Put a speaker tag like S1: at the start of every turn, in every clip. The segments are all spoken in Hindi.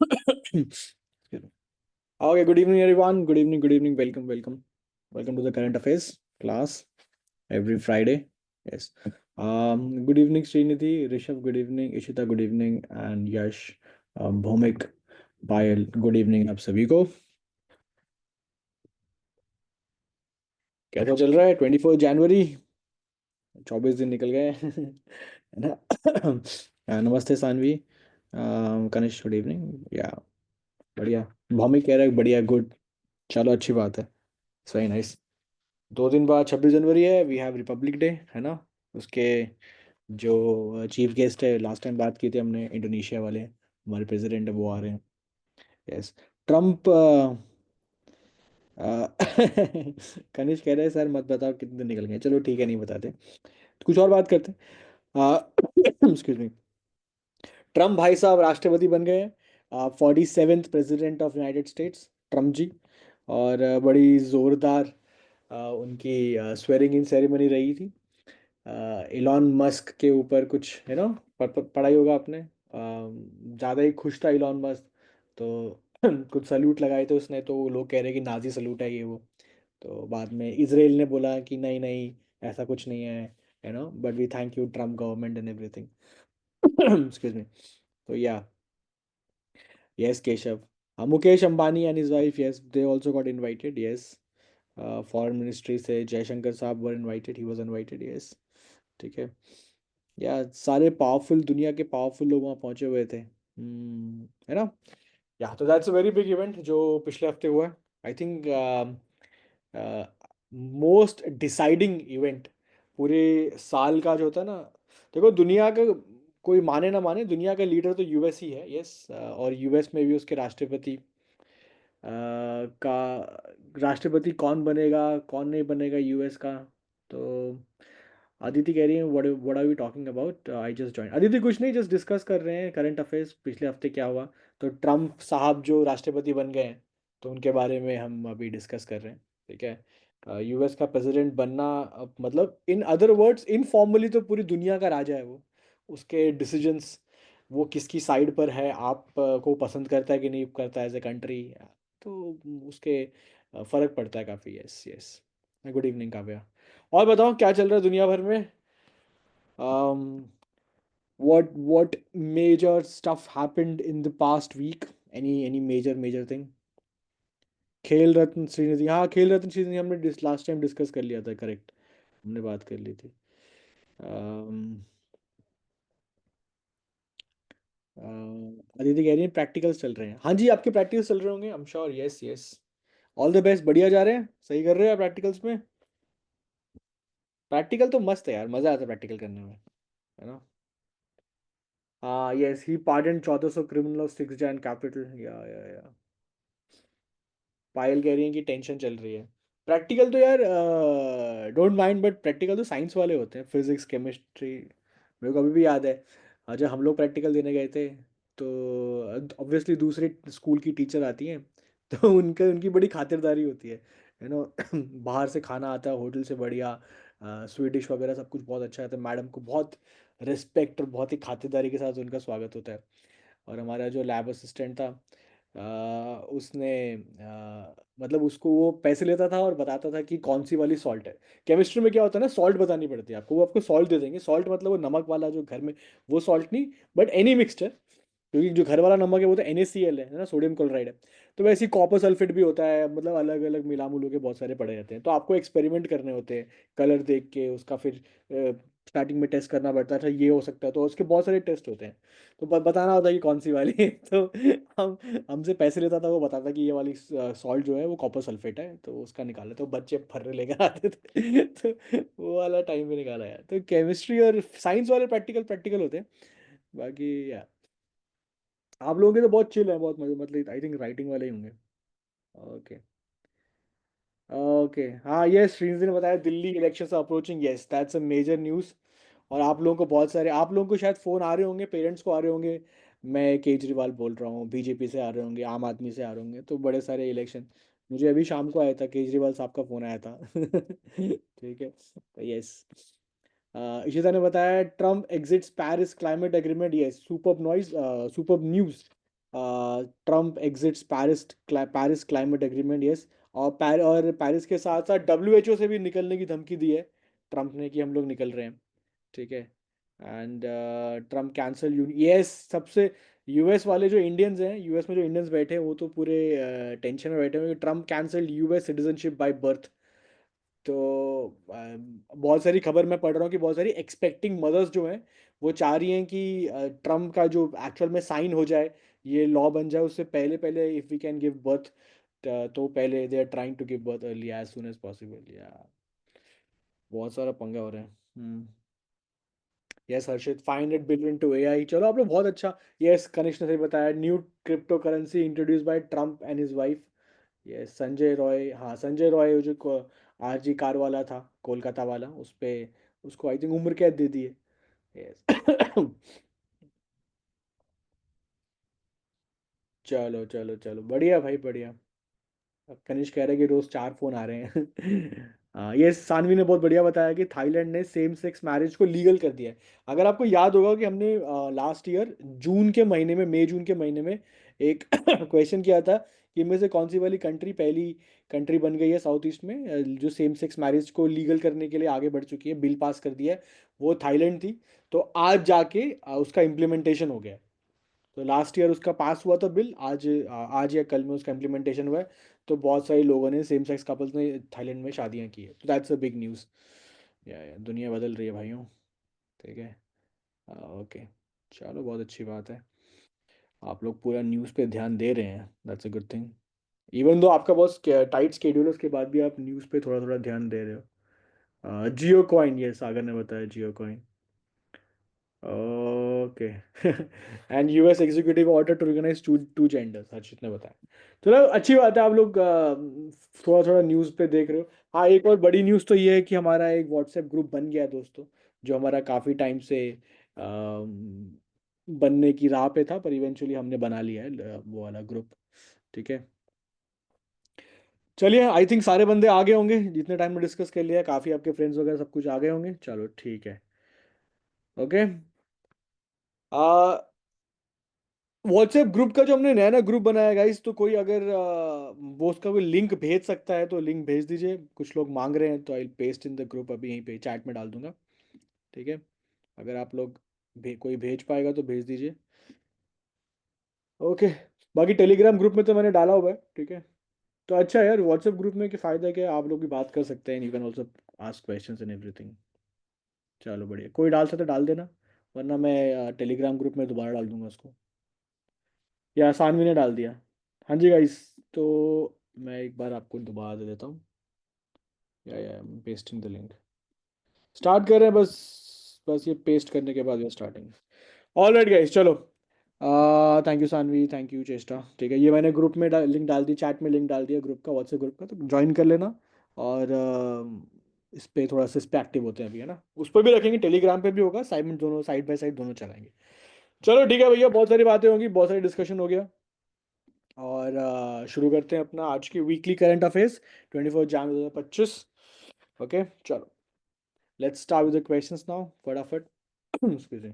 S1: Excuse me. Okay, good evening, everyone. Good evening, good evening. Welcome, welcome. Welcome to the current affairs class every Friday. Yes. Good evening, Srinidhi, Rishabh, good evening, Ishita, good evening, and Yash, Bhomik, Payal, good evening आप सभी को. कैसा चल रहा है? 24 जनवरी, 24 दिन निकल गए. है ना? नमस्ते सानवी, कनिष्क, गुड इवनिंग. या बढ़िया. भौमिक कह रहा है बढ़िया, गुड. चलो, अच्छी बात है. सही, नाइस. 2 दिन बाद 26 जनवरी है. वी हैव रिपब्लिक डे, है ना? उसके जो चीफ गेस्ट है, लास्ट टाइम बात की थी हमने, इंडोनेशिया वाले हमारे प्रेसिडेंट है, वो आ रहे हैं. यस. ट्रम्प. कनिष्क कह रहे हैं सर मत बताओ कितने दिन निकल गए. चलो ठीक है, नहीं बताते. कुछ और बात करते हैं. Excuse me. ट्रम्प भाई साहब राष्ट्रपति बन गए हैं. 47th president of United States, Trump ji. और बड़ी ज़ोरदार उनकी स्वेरिंग इन सेरेमनी रही थी. इलॉन मस्क के ऊपर कुछ पढ़ाई होगा आपने. ज़्यादा ही खुश था इलॉन मस्क. तो कुछ सल्यूट लगाए थे उसने, तो लोग कह रहे हैं कि नाजी सल्यूट है ये वो. तो बाद में इसराइल ने बोला कि नहीं नहीं, ऐसा कुछ नहीं है. But we thank you Trump government and everything. Excuse me. तो yeah, yes Keshav. Mukesh Ambani and his wife, yes they also got invited. Yes. Foreign ministry से जयशंकर साहब were invited, he was invited. Yes. ठीक है. या सारे पावरफुल, दुनिया के पावरफुल लोग वहाँ पहुंचे हुए थे. है ना? या तो that's a very big event जो पिछले हफ्ते हुआ. I think most deciding event पूरे साल का जो होता है ना. देखो, दुनिया का कोई माने ना माने, दुनिया का लीडर तो यूएस ही है. यस. और यूएस में भी उसके राष्ट्रपति का राष्ट्रपति कौन बनेगा, कौन नहीं बनेगा यूएस का. तो अदिति कह रही है what are we talking about. I just join. Aditi कुछ नहीं, जस्ट डिस्कस कर रहे हैं करंट अफेयर्स, पिछले हफ्ते क्या हुआ. तो ट्रम्प साहब जो राष्ट्रपति बन गए हैं, तो उनके बारे में हम अभी डिस्कस कर रहे हैं. ठीक है. यूएस का प्रेसिडेंट बनना, मतलब इन अदर वर्ड्स, इनफॉर्मली तो पूरी दुनिया का राजा है वो. उसके डिसीजंस, वो किसकी साइड पर है, आप को पसंद करता है कि नहीं करता है एज ए कंट्री. तो उसके फर्क पड़ता है काफ़ी. Yes, yes. Good evening Kavya. और बताओ क्या चल रहा है दुनिया भर में. What major stuff happened in the past week? Any major thing? खेल रत्न श्रीनिधि, हाँ खेल रत्न श्रीनिधि हमने लास्ट टाइम डिस्कस कर लिया था. करेक्ट, हमने बात कर ली थी. अम, अदिति कह रही है प्रैक्टिकल्स चल रहे हैं. हाँ जी, आपके प्रैक्टिकल्स चल रहे होंगे, I am sure. Yes, yes. All the best. बढ़िया जा रहे हैं, सही कर रहे हैं प्रैक्टिकल्स में. प्रैक्टिकल तो मस्त है यार, मजा आता है प्रैक्टिकल करने में. है ना? हाँ, yes, he pardon 1400 criminal of 6 Jain capital. या पायल कह रही है कि टेंशन चल रही है. प्रैक्टिकल तो यार डोंट माइंड, बट प्रैक्टिकल तो साइंस वाले होते हैं, फिजिक्स केमिस्ट्री. मेरे को अभी भी याद है, जब हम लोग प्रैक्टिकल देने गए थे, तो ऑब्वियसली दूसरे स्कूल की टीचर आती हैं. तो उनके उनकी बड़ी खातिरदारी होती है. You know. बाहर से खाना आता है होटल से बढ़िया, स्वीट डिश वगैरह सब कुछ बहुत अच्छा है, तो मैडम को बहुत रिस्पेक्ट और बहुत ही खातिरदारी के साथ उनका स्वागत होता है. और हमारा जो लैब असिस्टेंट था, उसने मतलब उसको वो पैसे लेता था और बताता था कि कौन सी वाली सॉल्ट है. केमिस्ट्री में क्या होता है ना, सॉल्ट बतानी पड़ती है आपको. वो आपको सॉल्ट दे देंगे. सॉल्ट मतलब वो नमक वाला जो घर में, वो सॉल्ट नहीं, बट एनी मिक्सचर. क्योंकि जो घर वाला नमक है वो तो NaCl है ना, सोडियम क्लोराइड है. तो वैसे ही कॉपर सल्फेट भी होता है, मतलब अलग अलग मिला मुलू के बहुत सारे पड़े रहते हैं. तो आपको एक्सपेरिमेंट करने होते हैं, कलर देख के उसका. फिर स्टार्टिंग में टेस्ट करना पड़ता था, ये हो सकता है, तो उसके बहुत सारे टेस्ट होते हैं. तो बताना होता है कि कौन सी वाली है. तो हम हमसे पैसे लेता था, वो बताता कि ये वाली सॉल्ट जो है वो कॉपर सल्फेट है, तो उसका निकाला. तो बच्चे फर्रे लेकर आते थे. तो वो वाला टाइम भी निकाला यार. तो केमिस्ट्री और साइंस वाले प्रैक्टिकल प्रैक्टिकल होते हैं. बाकी यार, आप लोगों के तो बहुत चिल है, बहुत मजे, मतलब आई थिंक राइटिंग वाले ही होंगे. ओके. ओके. हाँ, यस, श्रीनिधि ने बताया Delhi election approaching. Yes, that's a major news. और आप लोगों को बहुत सारे, आप लोगों को शायद फ़ोन आ रहे होंगे, पेरेंट्स को आ रहे होंगे. मैं केजरीवाल बोल रहा हूँ, बीजेपी से आ रहे होंगे, आम आदमी से आ रहे होंगे, तो बड़े सारे इलेक्शन. मुझे अभी शाम को आया था, केजरीवाल साहब का फ़ोन आया था. ठीक है. तो यस. इशिता ने बताया Trump exits Paris climate agreement. Yes, superb noise, superb news. Trump exits Paris climate agreement, yes. और पेरिस के साथ साथ डब्ल्यूएचओ से भी निकलने की धमकी दी है ट्रम्प ने कि हम लोग निकल रहे हैं। ठीक है। एंड ट्रम्प कैंसल यूएस सबसे, यूएस वाले जो इंडियंस हैं, यूएस में जो इंडियंस बैठे हैं वो तो पूरे टेंशन में बैठे हुए हैं। Trump cancel US citizenship by birth. तो बहुत सारी खबर मैं पढ़ रहा हूँ कि बहुत सारी एक्सपेक्टिंग मदर्स जो हैं वो चाह रही हैं कि ट्रम्प का जो एक्चुअल में साइन हो जाए, ये लॉ बन जाए, उससे पहले पहले if we can give birth, तो पहले they are trying to give birth early as soon as possible, या बहुत सारा पंगा हो रहा है। Yes Harshit, 500 billion to AI, चलो आप लोग बहुत अच्छा। यस कनिष्क ने सही बताया, new crypto currency introduce by Trump and his wife. Yes Sanjay Roy, हाँ संजय रॉय जो आरजी कार वाला था कोलकाता वाला, उस पे उसको आई थिंक उम्र कैद दे दी है। यस चलो चलो चलो, बढ़िया भाई बढ़िया। अब कनिष्क कह रहे हैं कि रोज 4 फोन आ रहे हैं। हाँ ये सानवी ने बहुत बढ़िया बताया कि थाईलैंड ने सेम सेक्स मैरिज को लीगल कर दिया है। अगर आपको याद होगा कि हमने लास्ट ईयर जून के महीने में, मई जून के महीने में एक क्वेश्चन किया था कि इनमें से कौन सी वाली कंट्री पहली कंट्री बन गई है साउथ ईस्ट में जो सेम सेक्स मैरिज को लीगल करने के लिए आगे बढ़ चुकी है, बिल पास कर दिया है। वो थाईलैंड थी। तो आज जाके उसका इम्प्लीमेंटेशन हो गया। तो लास्ट ईयर उसका पास हुआ था बिल, आज या कल में उसका इम्प्लीमेंटेशन हुआ है। तो बहुत सारे लोगों ने सेम सेक्स कपल्स ने थाईलैंड में शादियां की है, तो दैट्स अ बिग न्यूज़। या दुनिया बदल रही है भाइयों। ठीक है। ओके। चलो बहुत अच्छी बात है, आप लोग पूरा न्यूज़ पे ध्यान दे रहे हैं, that's a good thing. Even though आपका बहुत टाइट स्केड्यूल है उसके बाद भी आप न्यूज़ पे थोड़ा थोड़ा ध्यान दे रहे हो। जियो कॉइन, ये सागर ने बताया, Jio coin. Okay. And US executive order to recognise two two genders, Harshit ने बताया। चलो अच्छी बात है, आप लोग थोड़ा थोड़ा न्यूज़ पे देख रहे हो। हाँ एक और बड़ी न्यूज़ तो ये है कि हमारा एक व्हाट्सएप ग्रुप बन गया है दोस्तों, जो हमारा काफ़ी टाइम से बनने की राह पे था, पर इवेंचुअली हमने बना लिया है वो वाला ग्रुप। ठीक है। चलिए आई थिंक सारे बंदे आ गए होंगे, जितने टाइम में डिस्कस कर लिया है काफ़ी, आपके फ्रेंड्स वगैरह सब कुछ आ गए होंगे, चलो ठीक है। ओके। व्हाट्सएप ग्रुप का जो हमने नया नया ग्रुप बनाया गाइस, तो कोई अगर वो उसका कोई लिंक भेज सकता है तो लिंक भेज दीजिए, कुछ लोग मांग रहे हैं, तो आई पेस्ट इन द ग्रुप, अभी यहीं पे चैट में डाल दूंगा। ठीक है। अगर आप लोग कोई भेज पाएगा तो भेज दीजिए। ओके। बाकी टेलीग्राम ग्रुप में तो मैंने डाला हुआ है। ठीक है। तो अच्छा है यार, व्हाट्सएप ग्रुप में कि फ़ायदा क्या है, आप लोग भी बात कर सकते हैं, you can also ask questions and everything. चलो बढ़िया, कोई डाल सकता है डाल देना, वरना मैं टेलीग्राम ग्रुप में दोबारा डाल दूंगा उसको। या सानवी ने डाल दिया। हाँ जी गाइस। तो मैं एक बार आपको दोबारा दे देता हूँ। या पेस्टिंग द लिंक, स्टार्ट कर रहे हैं बस। बस ये पेस्ट करने के बाद ये स्टार्टिंग। ऑल राइट गाइस चलो। Thank you Saanvi, thank you Cheshta. ठीक है, ये मैंने ग्रुप में लिंक डाल दी, चैट में लिंक डाल दिया ग्रुप का, व्हाट्सएप ग्रुप का, तो ज्वाइन कर लेना। और इस पे थोड़ा सा इस पे एक्टिव होते हैं अभी, है ना, उस पर भी रखेंगे, टेलीग्राम पे भी होगा, साइड में दोनों साइड बाय साइड दोनों चलाएंगे। चलो ठीक है भैया, बहुत सारी बातें होंगी, बहुत सारी डिस्कशन हो गया। और शुरू करते हैं अपना आज की वीकली करंट अफेयर्स, 24 जनवरी 2025। ओके चलो, let's start with the questions now फटाफट। Excuse me.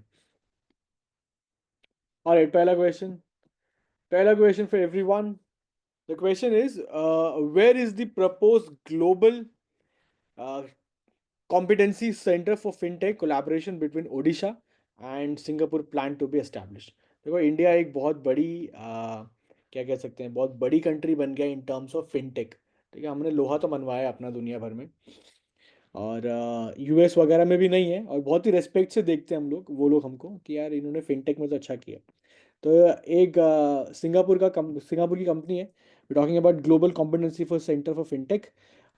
S1: ऑलराइट, पहला question for everyone. The question is, where is the proposed global competency center for fintech collaboration between Odisha and Singapore plan to be established. देखो इंडिया एक बहुत बड़ी क्या कह सकते हैं, बहुत बड़ी कंट्री बन गया इन टर्म्स ऑफ फिनटेक। ठीक है, हमने लोहा तो मनवाया अपना दुनिया भर में, और यूएस वगैरह में भी नहीं है, और बहुत ही रेस्पेक्ट से देखते हैं हम लोग, वो लोग हमको कि यार इन्होंने फिनटेक में तो अच्छा किया। तो एक सिंगापुर की कंपनी है, talking about global competency for centre for fintech.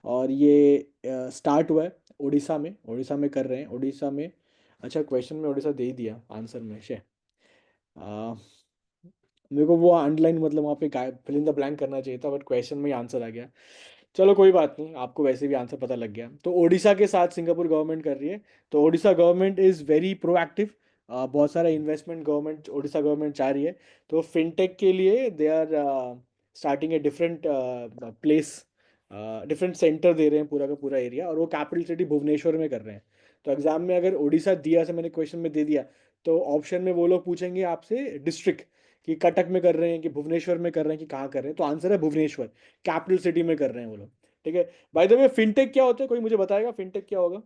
S1: और ये स्टार्ट हुआ है उड़ीसा में कर रहे हैं, उड़ीसा में। अच्छा क्वेश्चन में उड़ीसा दे ही दिया आंसर में, शे मेरे को वो अंडरलाइन मतलब वहाँ पे फिल इन द ब्लैंक करना चाहिए था, बट क्वेश्चन में ही आंसर आ गया। चलो कोई बात नहीं, आपको वैसे भी आंसर पता लग गया। तो ओडिशा के साथ सिंगापुर गवर्नमेंट कर रही है। तो Odisha government is very proactive, बहुत सारा इन्वेस्टमेंट गवर्नमेंट ओडिशा गवर्नमेंट चाह रही है। तो फिनटेक के लिए they are starting a different place, different centre दे रहे हैं पूरा का पूरा एरिया, और वो कैपिटल सिटी भुवनेश्वर में कर रहे हैं। तो एग्जाम में अगर ओडिशा दिया, से मैंने क्वेश्चन में दे दिया, तो ऑप्शन में वो लोग पूछेंगे आपसे डिस्ट्रिक्ट, कि कटक में कर रहे हैं कि भुवनेश्वर में कर रहे हैं कि कहाँ कर रहे हैं, तो आंसर है भुवनेश्वर, कैपिटल सिटी में कर रहे हैं वो लोग। ठीक है। बाय द वे फिनटेक क्या होता है, कोई मुझे बताएगा फिनटेक क्या होगा?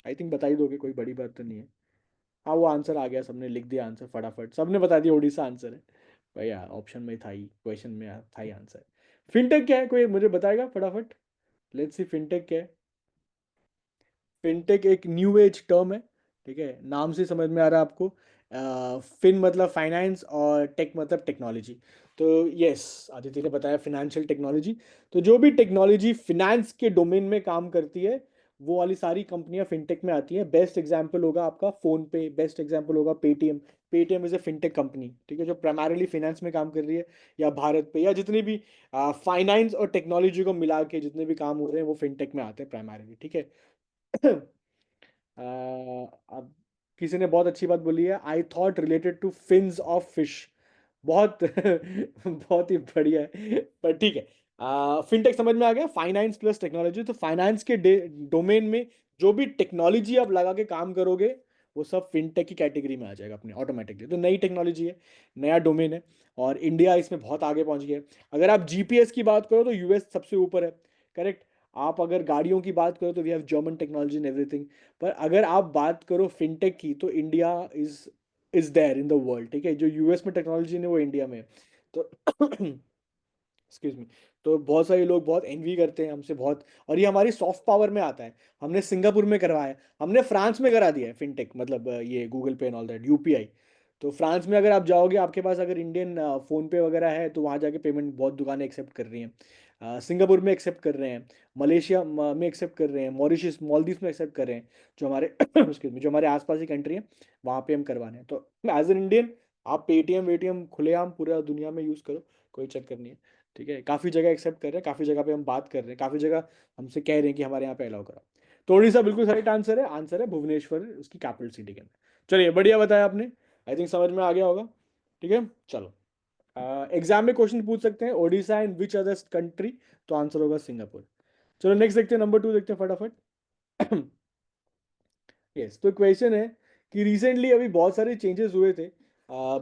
S1: आई थिंक बता ही दोगे, कोई बड़ी बात तो नहीं है। हाँ वो आंसर आ गया, सबने लिख दिया आंसर फटाफट, सबने बता दिया उड़ीसा आंसर है। भैया ऑप्शन में था ही, क्वेश्चन में था ही आंसर। फिनटेक क्या है, कोई मुझे बताएगा फटाफट? लेट्स सी फिनटेक क्या है। फिनटेक एक न्यू एज टर्म है। ठीक है, नाम से समझ में आ रहा है आपको। फिन मतलब फाइनेंस और टेक मतलब टेक्नोलॉजी। तो यस, आदित्य ने बताया फिनेंशियल टेक्नोलॉजी। तो जो भी टेक्नोलॉजी फिनेंस के डोमेन में काम करती है, वो वाली सारी कंपनियां फिनटेक में आती हैं। बेस्ट एग्जांपल होगा आपका फोन पे, बेस्ट एग्जांपल होगा Paytm. Paytm is a fintech company, ठीक है, जो प्राइमरली फाइनेंस में काम कर रही है। या भारत पे, या जितनी भी फाइनेंस और टेक्नोलॉजी को मिला के जितने भी काम हो रहे हैं वो फिनटेक में आते हैं प्राइमरली। ठीक है। अब किसी ने बहुत अच्छी बात बोली है, I thought related to fins of fish. बहुत बहुत ही बढ़िया है, पर ठीक है। फिनटेक समझ में आ गया, फाइनेंस प्लस टेक्नोलॉजी। तो फाइनेंस के डोमेन में जो भी टेक्नोलॉजी आप लगा के काम करोगे, वो सब फिनटेक की कैटेगरी में आ जाएगा अपने ऑटोमेटिकली। तो नई टेक्नोलॉजी है, नया डोमेन है, और इंडिया इसमें बहुत आगे पहुंच गया है। अगर आप जीपीएस की बात करो तो यूएस सबसे ऊपर है, करेक्ट। आप अगर गाड़ियों की बात करो तो we have German technology and everything. पर अगर आप बात करो फिनटेक की, तो India is there in the world. ठीक है, जो यूएस में टेक्नोलॉजी ने वो इंडिया में है। तो एक्सक्यूज मी। तो बहुत सारे लोग बहुत एनवी करते हैं हमसे बहुत, और ये हमारी सॉफ्ट पावर में आता है। हमने सिंगापुर में करवाया, हमने फ्रांस में करा दिया है फिनटेक, मतलब ये गूगल पे एंड ऑल दैट, यूपीआई। तो फ्रांस में अगर आप जाओगे, आपके पास अगर इंडियन फोन पे वगैरह है, तो वहाँ जाके पेमेंट बहुत दुकानें एक्सेप्ट कर रही हैं। सिंगापुर में एक्सेप्ट कर रहे हैं, मलेशिया में एक्सेप्ट कर रहे हैं, मॉरिशस मालदीव में एक्सेप्ट कर रहे हैं। जो हमारे एक्सक्यूज मी, जो हमारे आसपास की कंट्री है, वहाँ पे हम करवाने हैं। तो एज एन इंडियन, आप पेटीएम वेटीएम खुलेआम पूरा दुनिया में यूज़ करो, कोई चक्कर नहीं है। ठीक है, काफ़ी जगह एक्सेप्ट कर रहे हैं, काफ़ी जगह पे हम बात कर रहे हैं, काफ़ी जगह हमसे कह रहे हैं कि हमारे यहाँ पे अलाउ करा। तो उड़ीसा बिल्कुल सही आंसर है, आंसर है भुवनेश्वर, उसकी कैपिटल सिटी के अंदर। चलिए बढ़िया बताया आपने, आई थिंक समझ में आ गया होगा। ठीक है, चलो। एग्जाम में क्वेश्चन पूछ सकते हैं, Odisha and which other country, तो आंसर होगा सिंगापुर। चलो नेक्स्ट देखते हैं, नंबर 2 देखते हैं फटाफट। यस, तो क्वेश्चन है कि रिसेंटली अभी बहुत सारे चेंजेस हुए थे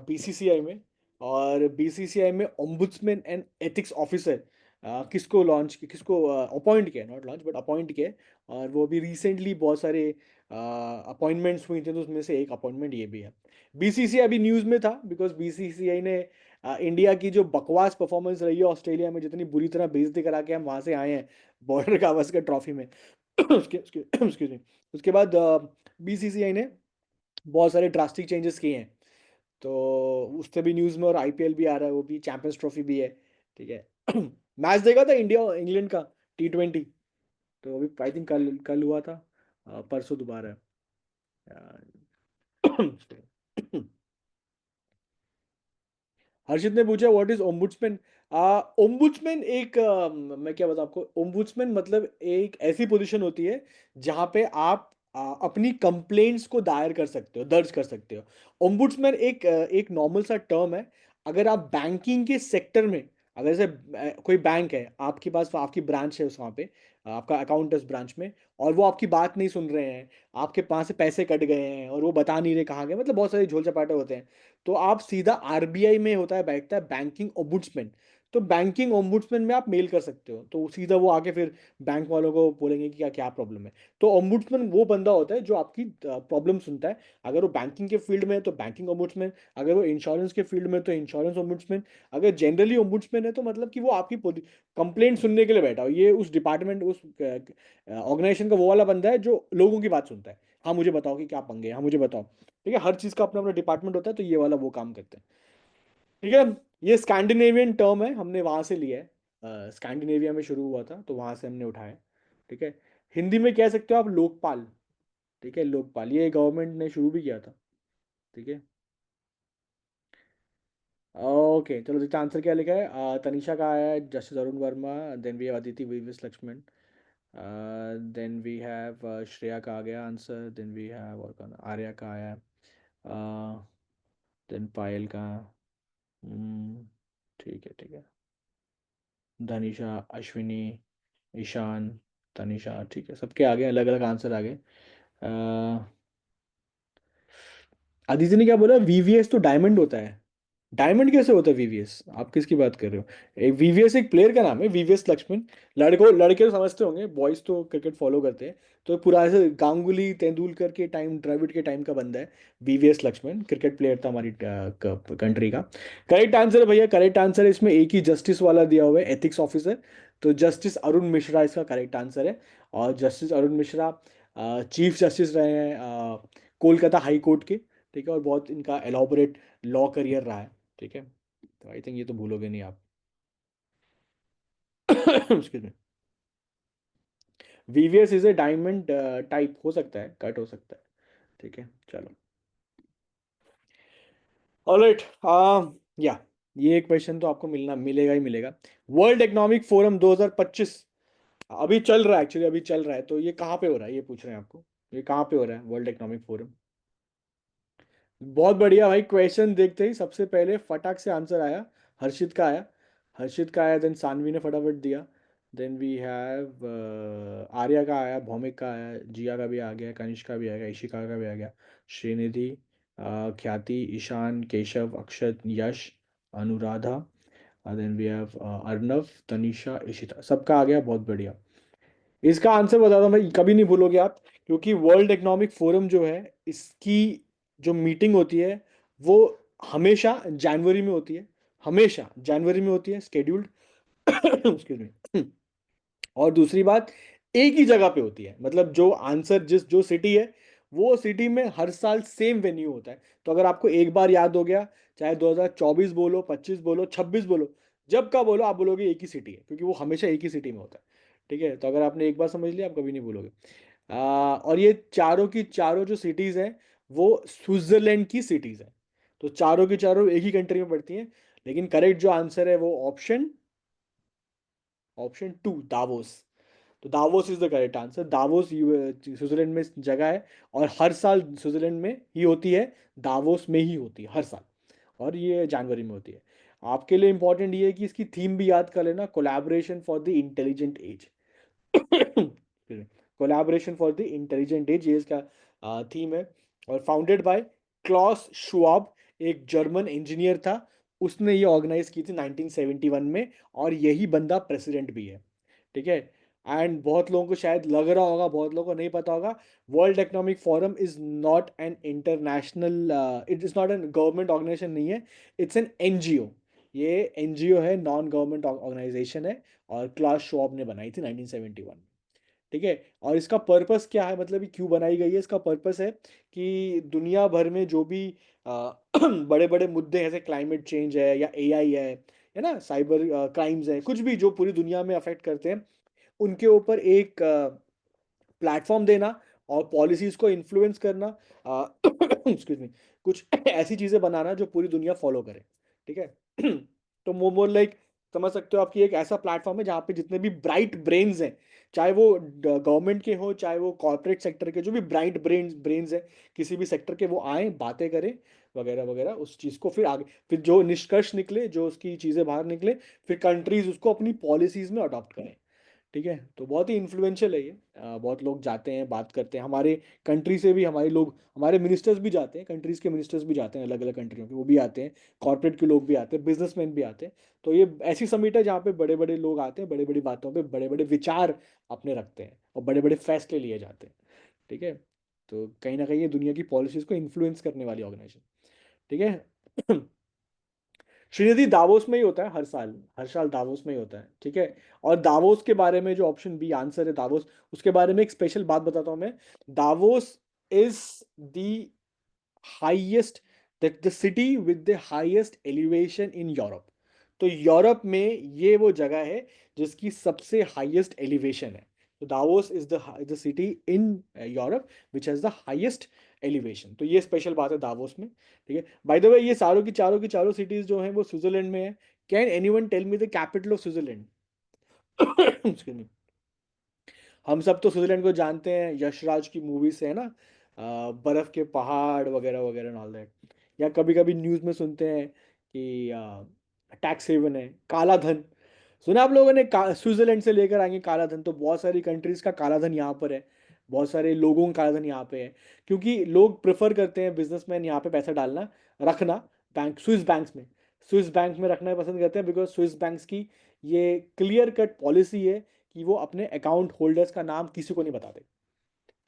S1: बीसीसीआई में। और बीसीसीआई में ओम्बुड्समैन एंड एथिक्स ऑफिसर किसको लॉन्च, किसको अपॉइंट किया, नॉट लॉन्च बट अपॉइंट किया। और वो भी रिसेंटली बहुत सारे अपॉइंटमेंट्स हुई थे, तो उसमें से एक अपॉइंटमेंट ये भी है। बीसीसीआई अभी न्यूज़ में था बिकॉज बीसीसीआई ने इंडिया की जो बकवास परफॉर्मेंस रही है ऑस्ट्रेलिया में, जितनी बुरी तरह बेइज्जती करा के हम वहाँ से आए हैं बॉर्डर गावस्कर ट्रॉफी में। उसके मी उसके बाद बीसीसीआई ने बहुत सारे ड्रास्टिक चेंजेस किए हैं। तो उससे भी न्यूज़ में, और आईपीएल भी आ रहा है, वो भी चैंपियंस ट्रॉफी भी है। ठीक है। मैच देखा था इंडिया और इंग्लैंड का, T20। तो अभी आई थिंक कल कल हुआ था, परसों दोबारा है। हर्षित ने पूछा व्हाट इज ओम्बुड्समैन। ओम्बुड्समैन एक मैं क्या बताऊं आपको, ओम्बुड्समैन मतलब एक ऐसी पोजीशन होती है जहां पे आप अपनी कंप्लेंट्स को दायर कर सकते हो, दर्ज कर सकते हो। ओम्बुड्समैन एक नॉर्मल सा टर्म है। अगर आप बैंकिंग के सेक्टर में, अगर जैसे कोई बैंक है आपके पास, आपकी ब्रांच है उस वहाँ पे, आपका अकाउंट है उस ब्रांच में, और वो आपकी बात नहीं सुन रहे हैं, आपके पास से पैसे कट गए हैं और वो बता नहीं रहे कहाँ गए, मतलब बहुत सारे झोल चपाटे होते हैं। तो आप सीधा आरबीआई में होता है, बैठता है बैंकिंग ओम्बुड्समैन। तो बैंकिंग ओम्बुड्समैन में आप मेल कर सकते हो, तो सीधा वो आके फिर बैंक वालों को बोलेंगे कि क्या क्या प्रॉब्लम है। तो ओम्बुड्समैन वो बंदा होता है जो आपकी प्रॉब्लम सुनता है। अगर वो बैंकिंग के फील्ड में है तो बैंकिंग ओम्बुड्समैन, अगर वो इंश्योरेंस के फील्ड में है तो इंश्योरेंस ओम्बुड्समैन, अगर जनरली ओम्बुड्समैन है तो मतलब कि वो आपकी कंप्लेंट सुनने के लिए बैठा हो। ये उस डिपार्टमेंट, उस ऑर्गेनाइजेशन का वो वाला बंदा है जो लोगों की बात सुनता है। हाँ मुझे बताओ कि क्या पंगे हैं, हाँ मुझे बताओ। ठीक है, हर चीज़ का अपना अपना डिपार्टमेंट होता है, तो ये वाला वो काम करते हैं। ठीक है। ये स्कैंडिनेवियन टर्म है, हमने वहाँ से लिया है, स्कैंडिनेविया में शुरू हुआ था तो वहाँ से हमने उठाया। ठीक है। हिंदी में कह सकते हो आप लोकपाल। ठीक है, लोकपाल ये गवर्नमेंट ने शुरू भी किया था। ठीक है। ओके चलो, इसका आंसर क्या लिखा है? तनिषा का आया है, justice Arun Verma, then we have Aditi VVS Laxman, then we have Shreya का आ गया आंसर, देन वी हैव और कौन, आर्या का आया है, देन पायल का। ठीक है ठीक है। धनिषा, अश्विनी, ईशान, तनिषा, ठीक है, सबके आगे अलग अलग आंसर आ गए। अदिति ने क्या बोला, वीवीएस तो डायमंड होता है। डायमंड कैसे होता है वीवीएस? आप किसकी बात कर रहे हो? एक वीवीएस एक प्लेयर का नाम है, वीवीएस लक्ष्मण। लड़कों लड़के तो समझते होंगे, बॉयज तो क्रिकेट फॉलो करते हैं। तो पूरा ऐसे गांगुली तेंदुलकर के टाइम, द्रविड़ के टाइम का बंदा है वीवीएस लक्ष्मण, क्रिकेट प्लेयर था हमारी कंट्री का। करेक्ट आंसर है भैया, करेक्ट आंसर है। इसमें एक ही जस्टिस वाला दिया हुआ है, एथिक्स ऑफिसर। तो जस्टिस अरुण मिश्रा इसका करेक्ट आंसर है। और justice Arun Mishra chief justice रहे हैं कोलकाता हाई कोर्ट के। ठीक है, और बहुत इनका एलॉबरेट लॉ करियर रहा है। ठीक है, तो आई थिंक ये तो भूलोगे नहीं आप। Excuse me. VVS is a diamond type, हो सकता है कट हो सकता है। ठीक है, चलो। ऑलराइट, या ये एक क्वेश्चन तो आपको मिलना मिलेगा ही मिलेगा। वर्ल्ड इकोनॉमिक फोरम 2025 अभी चल रहा है, एक्चुअली अभी चल रहा है, तो ये कहाँ पे हो रहा है, ये पूछ रहे हैं आपको। ये कहाँ पे हो रहा है वर्ल्ड इकोनॉमिक फोरम? बहुत बढ़िया भाई, क्वेश्चन देखते ही सबसे पहले फटाक से आंसर आया। हर्षित का आया। हर्षित का आया, देन सानवी ने फटाफट दिया। देन वी हैव आर्या का आया, भौमिक का आया, जिया का भी आ गया, कनिष्का भी आ गया, ईशिका का भी आ गया, Shrinidhi, Khyati, Ishan, Keshav, Akshat, Yash, Anuradha, then we have Arnav, Tanisha, Ishita, सबका आ गया, बहुत बढ़िया। इसका आंसर बताता हूँ भाई, कभी नहीं भूलोगे आप। क्योंकि वर्ल्ड इकोनॉमिक फोरम जो है, इसकी जो मीटिंग होती है वो हमेशा जनवरी में होती है। हमेशा जनवरी में होती है, स्केड्यूल्ड। Excuse me. और दूसरी बात, एक ही जगह पे होती है, मतलब जो आंसर जिस जो सिटी है, वो सिटी में हर साल सेम वेन्यू होता है। तो अगर आपको एक बार याद हो गया, चाहे 2024 बोलो, 25 बोलो, 26 बोलो, जब का बोलो, आप बोलोगे एक ही सिटी है, क्योंकि वो हमेशा एक ही सिटी में होता है। ठीक है, तो अगर आपने एक बार समझ लिया, आप कभी नहीं भूलोगे। और ये चारों की चारों जो सिटीज हैं, वो स्विट्जरलैंड की सिटीज हैं। तो चारों की चारों एक ही कंट्री में पड़ती हैं। लेकिन करेक्ट जो आंसर है वो ऑप्शन ऑप्शन टू, दावोस। तो Davos is the correct answer. Davos Switzerland में जगह है, और हर साल स्विट्जरलैंड में ही होती है। दावोस में ही होती है हर साल, और ये जनवरी में होती है। आपके लिए इंपॉर्टेंट ये है कि इसकी थीम भी याद कर लेना, collaboration for the intelligent age. Collaboration for the intelligent age, ये इसका थीम है। और फाउंडेड बाय क्लॉस शुआब, एक जर्मन इंजीनियर था। उसने ये ऑर्गेनाइज की थी 1971 में, और यही बंदा प्रेसिडेंट भी है। ठीक है। एंड बहुत लोगों को शायद लग रहा होगा, बहुत लोगों को नहीं पता होगा, world economic forum is not an international, it is not an government organisation, नहीं है। It's an NGO. ये एनजीओ है, नॉन गवर्नमेंट ऑर्गेनाइजेशन है। और क्लास श्वाब ने बनाई थी 1971 में। ठीक है। और इसका पर्पस क्या है, मतलब ये क्यों बनाई गई है? इसका पर्पस है कि दुनिया भर में जो भी बड़े बड़े मुद्दे हैं, जैसे क्लाइमेट चेंज है, या एआई है ना, साइबर क्राइम्स है, कुछ भी जो पूरी दुनिया में अफेक्ट करते हैं, उनके ऊपर एक प्लेटफॉर्म देना, और पॉलिसीज को इन्फ्लुएंस करना, एक्सक्यूज मी, कुछ ऐसी चीजें बनाना जो पूरी दुनिया फॉलो करे। ठीक है। तो मोर लाइक, समझ सकते हो आपकी, एक ऐसा प्लेटफॉर्म है जहाँ पे जितने भी ब्राइट ब्रेन्स हैं, चाहे वो गवर्नमेंट के हो, चाहे वो कॉर्पोरेट सेक्टर के, जो भी ब्राइट ब्रेन्स हैं किसी भी सेक्टर के, वो आए, बातें करें, वगैरह वगैरह, उस चीज़ को फिर आगे, फिर जो निष्कर्ष निकले, जो उसकी चीज़ें बाहर निकले, फिर कंट्रीज उसको अपनी पॉलिसीज में अडॉप्ट करें। ठीक है, तो बहुत ही इन्फ्लुएंशियल है ये। बहुत लोग जाते हैं, बात करते हैं, हमारे कंट्री से भी हमारे लोग, हमारे मिनिस्टर्स भी जाते हैं, कंट्रीज के मिनिस्टर्स भी जाते हैं, अलग अलग कंट्रियों के वो भी आते हैं, कॉर्पोरेट के लोग भी आते हैं, बिजनेसमैन भी आते हैं। तो ये ऐसी समिट है जहाँ पे बड़े बड़े लोग आते हैं, बड़े बड़ी बातों पे बड़े बड़े विचार अपने रखते हैं, और बड़े बड़े फैसले लिए जाते हैं। ठीक है, तो कहीं ना कहीं ये दुनिया की पॉलिसीज को इन्फ्लुएंस करने वाली ऑर्गेनाइजेशन। ठीक है। श्रीनिधि, दावोस में ही होता है हर साल। हर साल दावोस में ही होता है। ठीक है। और दावोस के बारे में जो ऑप्शन बी आंसर है, दावोस, उसके बारे में एक स्पेशल बात बताता हूं मैं। Davos is the highest, that the city with the highest elevation in Europe. तो यूरोप में ये वो जगह है जिसकी सबसे हाईएस्ट एलिवेशन है। तो Davos is the city in Europe which has the highest elevation. तो ये स्पेशल बात है दावोस में। ठीक है। बाय द वे, ये सारों की चारों सिटीज जो हैं वो स्विट्जरलैंड में है। Can anyone tell me the capital of Switzerland? Excuse me. हम सब तो स्विट्जरलैंड को जानते हैं यशराज की मूवी से, है ना, बर्फ के पहाड़ वगैरह वगैरह ऑल दैट। या कभी कभी न्यूज़ में सुनते हैं कि टैक्स हेवन है, काला धन। सुना आप लोगों ने? स्विट्जरलैंड से लेकर आएंगे काला धन, तो बहुत सारी कंट्रीज का काला धन यहाँ पर है। बहुत सारे लोगों का काला धन यहाँ पे है, क्योंकि लोग प्रेफर करते हैं, बिजनेसमैन यहाँ पे पैसा डालना, रखना बैंक, स्विस बैंक्स में। स्विस बैंक में रखना पसंद करते हैं, बिकॉज स्विस बैंक्स की ये क्लियर कट पॉलिसी है कि वो अपने अकाउंट होल्डर्स का नाम किसी को नहीं बताते,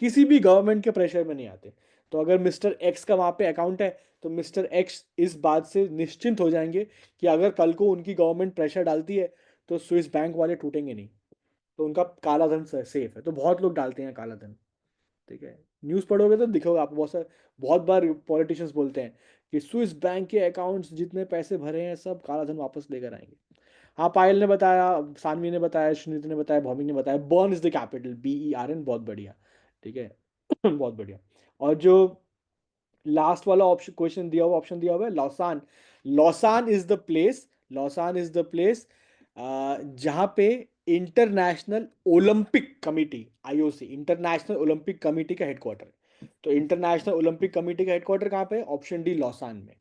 S1: किसी भी गवर्नमेंट के प्रेशर में नहीं आते। तो अगर मिस्टर एक्स का वहाँ पे अकाउंट है, तो मिस्टर एक्स इस बात से निश्चिंत हो जाएंगे कि अगर कल को उनकी गवर्नमेंट प्रेशर डालती है तो स्विस बैंक वाले टूटेंगे नहीं, तो उनका काला धन सेफ है। तो बहुत लोग डालते हैं काला धन, ठीक है। न्यूज़ पढ़ोगे तो दिखोगे आपको, बहुत बार पॉलिटिशियंस बोलते हैं कि स्विस बैंक के अकाउंट्स जितने पैसे भरे हैं सब काला धन वापस लेकर आएंगे। हाँ, पायल ने बताया, सानवी ने बताया, सुनीत ने बताया, भौमिक ने बताया, burn is the capital, BERN, बहुत बढ़िया, ठीक है। बहुत बढ़िया। और जो लास्ट वाला ऑप्शन क्वेश्चन दिया हुआ, ऑप्शन दिया हुआ है Lausanne. Lausanne is the place, Lausanne is the place जहां पे international Olympic committee, IOC, international Olympic committee का हेडक्वार्टर है। तो इंटरनेशनल ओलंपिक कमिटी का हेडक्वार्टर कहाँ पे है? ऑप्शन डी, लॉसान में,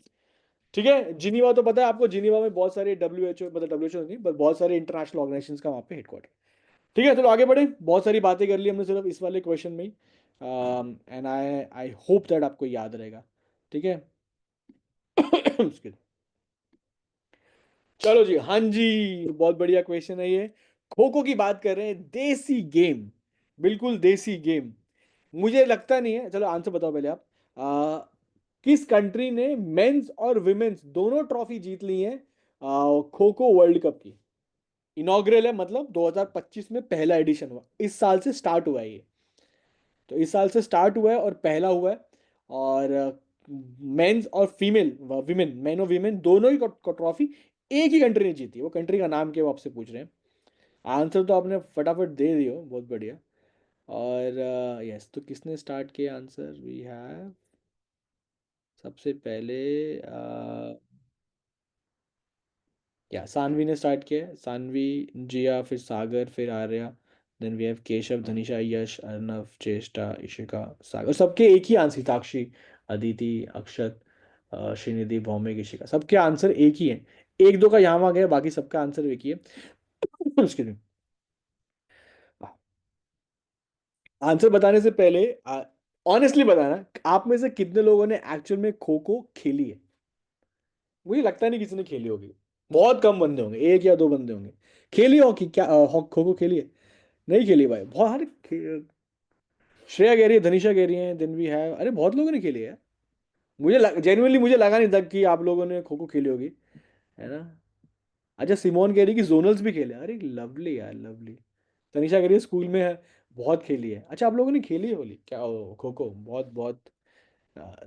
S1: ठीक है। जिनीवा तो पता है आपको, जिनीवा में बहुत सारे WHO, मतलब WHO नहीं, बट बहुत सारे इंटरनेशनल ऑर्गेनाइजेशन का वहाँ पे हेडक्वार्टर। ठीक है, चलो आगे बढ़े। बहुत सारी बातें कर ली हमने सिर्फ इस वाले क्वेश्चन में ही, and I I hope that आपको याद रहेगा, ठीक है। Excuse me। चलो जी, हाँ जी, बहुत बढ़िया क्वेश्चन है ये। खो खो की बात कर रहे हैं, देसी गेम, बिल्कुल देसी गेम। मुझे लगता नहीं है, चलो आंसर बताओ पहले आप। आ, किस कंट्री ने मेंस और विमेंस दोनों ट्रॉफी जीत ली है खो खो वर्ल्ड कप की? इनॉग्रल है, मतलब 2025 में पहला एडिशन हुआ, इस साल से स्टार्ट हुआ है ये। तो इस साल से स्टार्ट हुआ है और पहला हुआ है। और मेंस और फीमेल विमेन, मैन और विमेन दोनों ही ट्रॉफी एक ही कंट्री ने जीती। वो कंट्री का नाम क्या, वो आपसे पूछ रहे हैं। आंसर तो आपने फटाफट दे दियो, बहुत बढ़िया। और यस, तो किसने स्टार्ट किया? आंसर वी हैव, सबसे पहले या सानवी ने स्टार्ट किया है, सानवी, जिया, फिर सागर, फिर Arya, then we have Keshav, Dhanisha, Yash, Arnav, Cheshta, Ishika, Sagar. सबके एक ही आंसर, साक्षी, अदिति, अक्षत, श्रीनिधि, भौमिक, इशिका, सबके आंसर एक ही है। एक दो का यहाँ वहाँ गया, बाकी सबका आंसर एक ही है। Excuse me। आंसर बताने से पहले ऑनेस्टली बताना, आप में से कितने लोगों ने एक्चुअल में खो खो खेली है? मुझे लगता नहीं किसी ने खेली होगी, बहुत कम बंदे होंगे, एक या दो बंदे होंगे। खेली हो कि क्या खो खो खेली है? नहीं खेली भाई, बहुत सारे श्रेया कह रही है, धनिषा कह रही है, देन वी हैव, अरे बहुत लोगों ने खेली है। मुझे जेन्युइनली मुझे लगा नहीं था कि आप लोगों ने खो खो खेली होगी, है ना। अच्छा, सिमोन कह रही है कि जोनल्स भी खेले, अरे लवली यार, लवली। तनिषा कह रही है स्कूल में है, बहुत खेली है। अच्छा, आप लोगों ने खेली है बोली क्या खो खो? बहुत बहुत।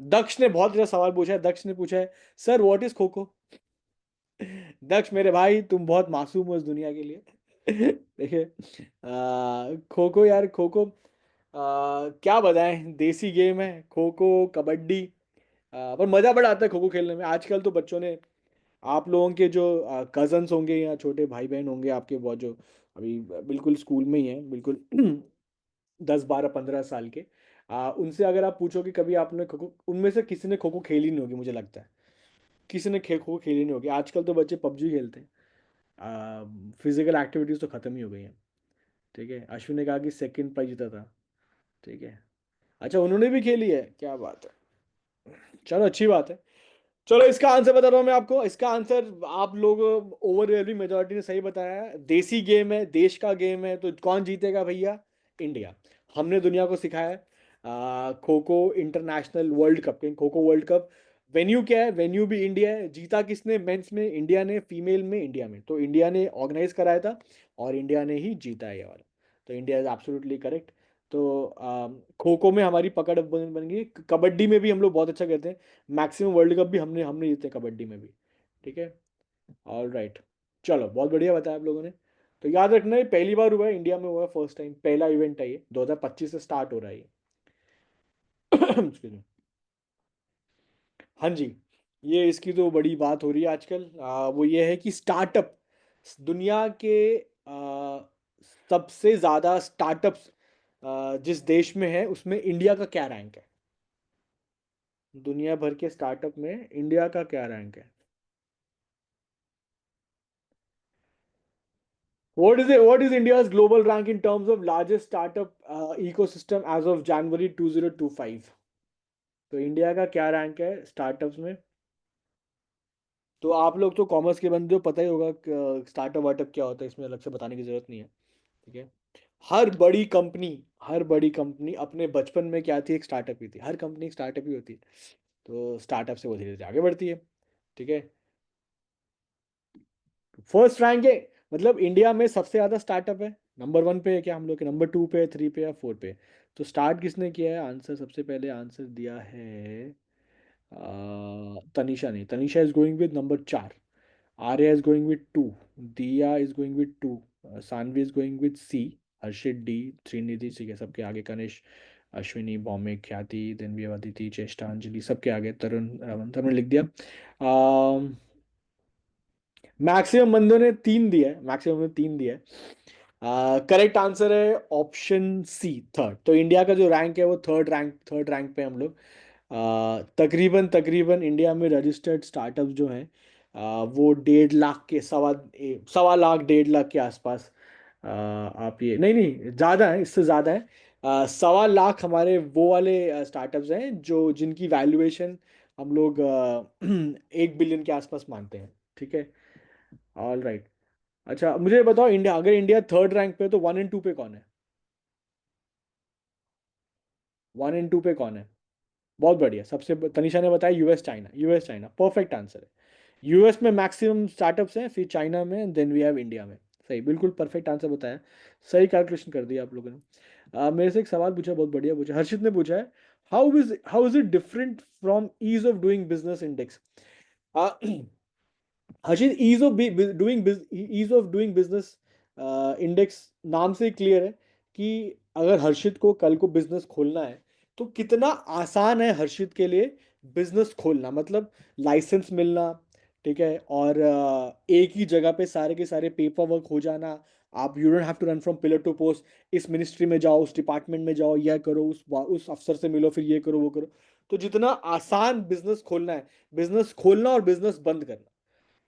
S1: दक्ष ने बहुत अच्छा सवाल पूछा है, दक्ष ने पूछा है, sir what is kho kho? दक्ष मेरे भाई, तुम बहुत मासूम हो इस दुनिया के लिए। देखिए, खो खो यार, खो खो क्या बताएं, देसी गेम है खो खो, कबड्डी। पर मज़ा बड़ा आता है खो खो खेलने में। आजकल तो बच्चों ने, आप लोगों के जो कजन्स होंगे या छोटे भाई बहन होंगे आपके, बहुत जो अभी बिल्कुल स्कूल में ही हैं, बिल्कुल 10 12 15 साल के, उनसे अगर आप पूछो कि कभी आपने खो खो, उनमें से किसी ने खो खो खेली नहीं होगी, मुझे लगता है किसी ने खो खो खेली नहीं होगी। आजकल तो बच्चे पबजी खेलते हैं, फिजिकल एक्टिविटीज़ तो ख़त्म ही हो गई हैं, ठीक है। अश्विन ने कहा कि सेकंड प्राइज जीता था, ठीक है। अच्छा, उन्होंने भी खेली है, क्या बात है, चलो अच्छी बात है। चलो इसका आंसर बता रहा हूँ मैं आपको, इसका आंसर आप लोग ओवरवेलमिंग मेजोरिटी ने सही बताया है। देसी गेम है, देश का गेम है, तो कौन जीतेगा भैया? इंडिया। हमने दुनिया को सिखाया है kho kho international world cup, kho kho world cup venue क्या है? वेन्यू भी इंडिया है। जीता किसने? मेंस में इंडिया ने, फीमेल में इंडिया में, तो इंडिया ने ऑर्गेनाइज कराया था और इंडिया ने ही जीता है ये वाला। तो इंडिया इज एब्सोल्युटली करेक्ट। तो खो खो में हमारी पकड़ बन गई। कबड्डी में भी हम लोग बहुत अच्छा करते हैं, मैक्सिमम वर्ल्ड कप भी हमने हमने जीते कबड्डी में भी, ठीक है। ऑल राइट, चलो बहुत बढ़िया बताया आप लोगों ने। तो याद रखना, ये पहली बार हुआ है इंडिया में, हुआ है फर्स्ट टाइम, पहला इवेंट है ये, 2025 से स्टार्ट हो रहा है ये। Excuse me। हाँ जी, ये इसकी तो बड़ी बात हो रही है आजकल, वो ये है कि स्टार्टअप, दुनिया के सबसे ज़्यादा स्टार्टअप्स जिस देश में है उसमें इंडिया का क्या रैंक है? दुनिया भर के स्टार्टअप में इंडिया का क्या रैंक है? What is India's global rank in terms of largest startup ecosystem as of January 2025? तो इंडिया का क्या रैंक है स्टार्टअप्स में? तो आप लोग तो कॉमर्स के बंदे हो, पता ही होगा स्टार्टअप वार्टअप क्या होता है, इसमें अलग से बताने की जरूरत नहीं है। ठीक है। हर बड़ी कंपनी हर बड़ी कंपनी अपने बचपन में क्या थी, एक स्टार्टअप ही थी। हर कंपनी एक स्टार्टअप ही होती है। तो स्टार्टअप से वो धीरे धीरे आगे बढ़ती है। ठीक है। फर्स्ट रैंक है, मतलब इंडिया में सबसे ज्यादा स्टार्टअप है। नंबर वन पे है क्या हम लोग के, नंबर टू पे, थ्री पे या फोर पे? तो स्टार्ट किसने किया है? आंसर सबसे पहले आंसर दिया है तनिषा ने। Tanisha is going with number चार। Arya is going with two. Diya is going with two. Saanvi is going with C. Harshit D. Shrinidhi, ठीक है, सबके आगे कनिष्क, अश्विनी, भौमिक, ख्याति, देन वी हैव अदिति, चेष्टा, अंजलि, सबके आगे तरुण, तरुण लिख दिया। मैक्सिमम बंदों ने तीन दिया है, मैक्सिमम ने तीन दिया है। करेक्ट आंसर है ऑप्शन सी, थर्ड। तो इंडिया का जो रैंक है वो थर्ड रैंक पे हम लोग। तकरीबन तकरीबन इंडिया में रजिस्टर्ड स्टार्टअप जो हैं वो 1.5 लाख के, सवा लाख 1.5 लाख के आसपास। आप ये नहीं नहीं, ज़्यादा है, इससे ज़्यादा है। सवा लाख हमारे वो वाले स्टार्टअप्स हैं जो जिनकी वैल्यूएशन हम लोग 1 बिलियन के आसपास मानते हैं। ठीक है। All right. अच्छा मुझे ये बताओ, इंडिया, अगर इंडिया थर्ड रैंक पे है तो वन एंड टू पे कौन है? वन एंड टू पे कौन है? बहुत बढ़िया, सबसे तनिषा ने बताया US China. US China perfect answer है। यूएस में मैक्सिमम स्टार्टअप्स हैं, फिर चाइना में, देन वी हैव इंडिया में। सही, बिल्कुल परफेक्ट आंसर बताया। सही कैलकुलेशन कर दिया आप लोगों ने। मेरे से एक सवाल पूछा, बहुत बढ़िया पूछा, हर्षित ने पूछा है। How is it different from ease of doing business index? Harshit, ease of doing business index नाम से क्लियर है कि अगर हर्षित को कल को बिजनेस खोलना है तो कितना आसान है हर्षित के लिए बिजनेस खोलना, मतलब लाइसेंस मिलना। ठीक है। और एक ही जगह पे सारे के सारे पेपर वर्क हो जाना। आप you don't have to run from pillar to post. इस मिनिस्ट्री में जाओ, उस डिपार्टमेंट में जाओ, यह करो, उस अफसर से मिलो, फिर ये करो वो करो। तो जितना आसान बिजनेस खोलना है, बिजनेस खोलना और बिजनेस बंद करना,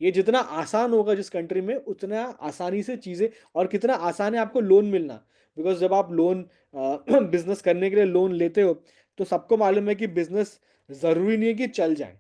S1: ये जितना आसान होगा जिस कंट्री में, उतना आसानी से चीज़ें, और कितना आसान है आपको लोन मिलना। बिकॉज जब आप लोन बिजनेस करने के लिए लोन लेते हो तो सबको मालूम है कि बिजनेस ज़रूरी नहीं है कि चल जाए।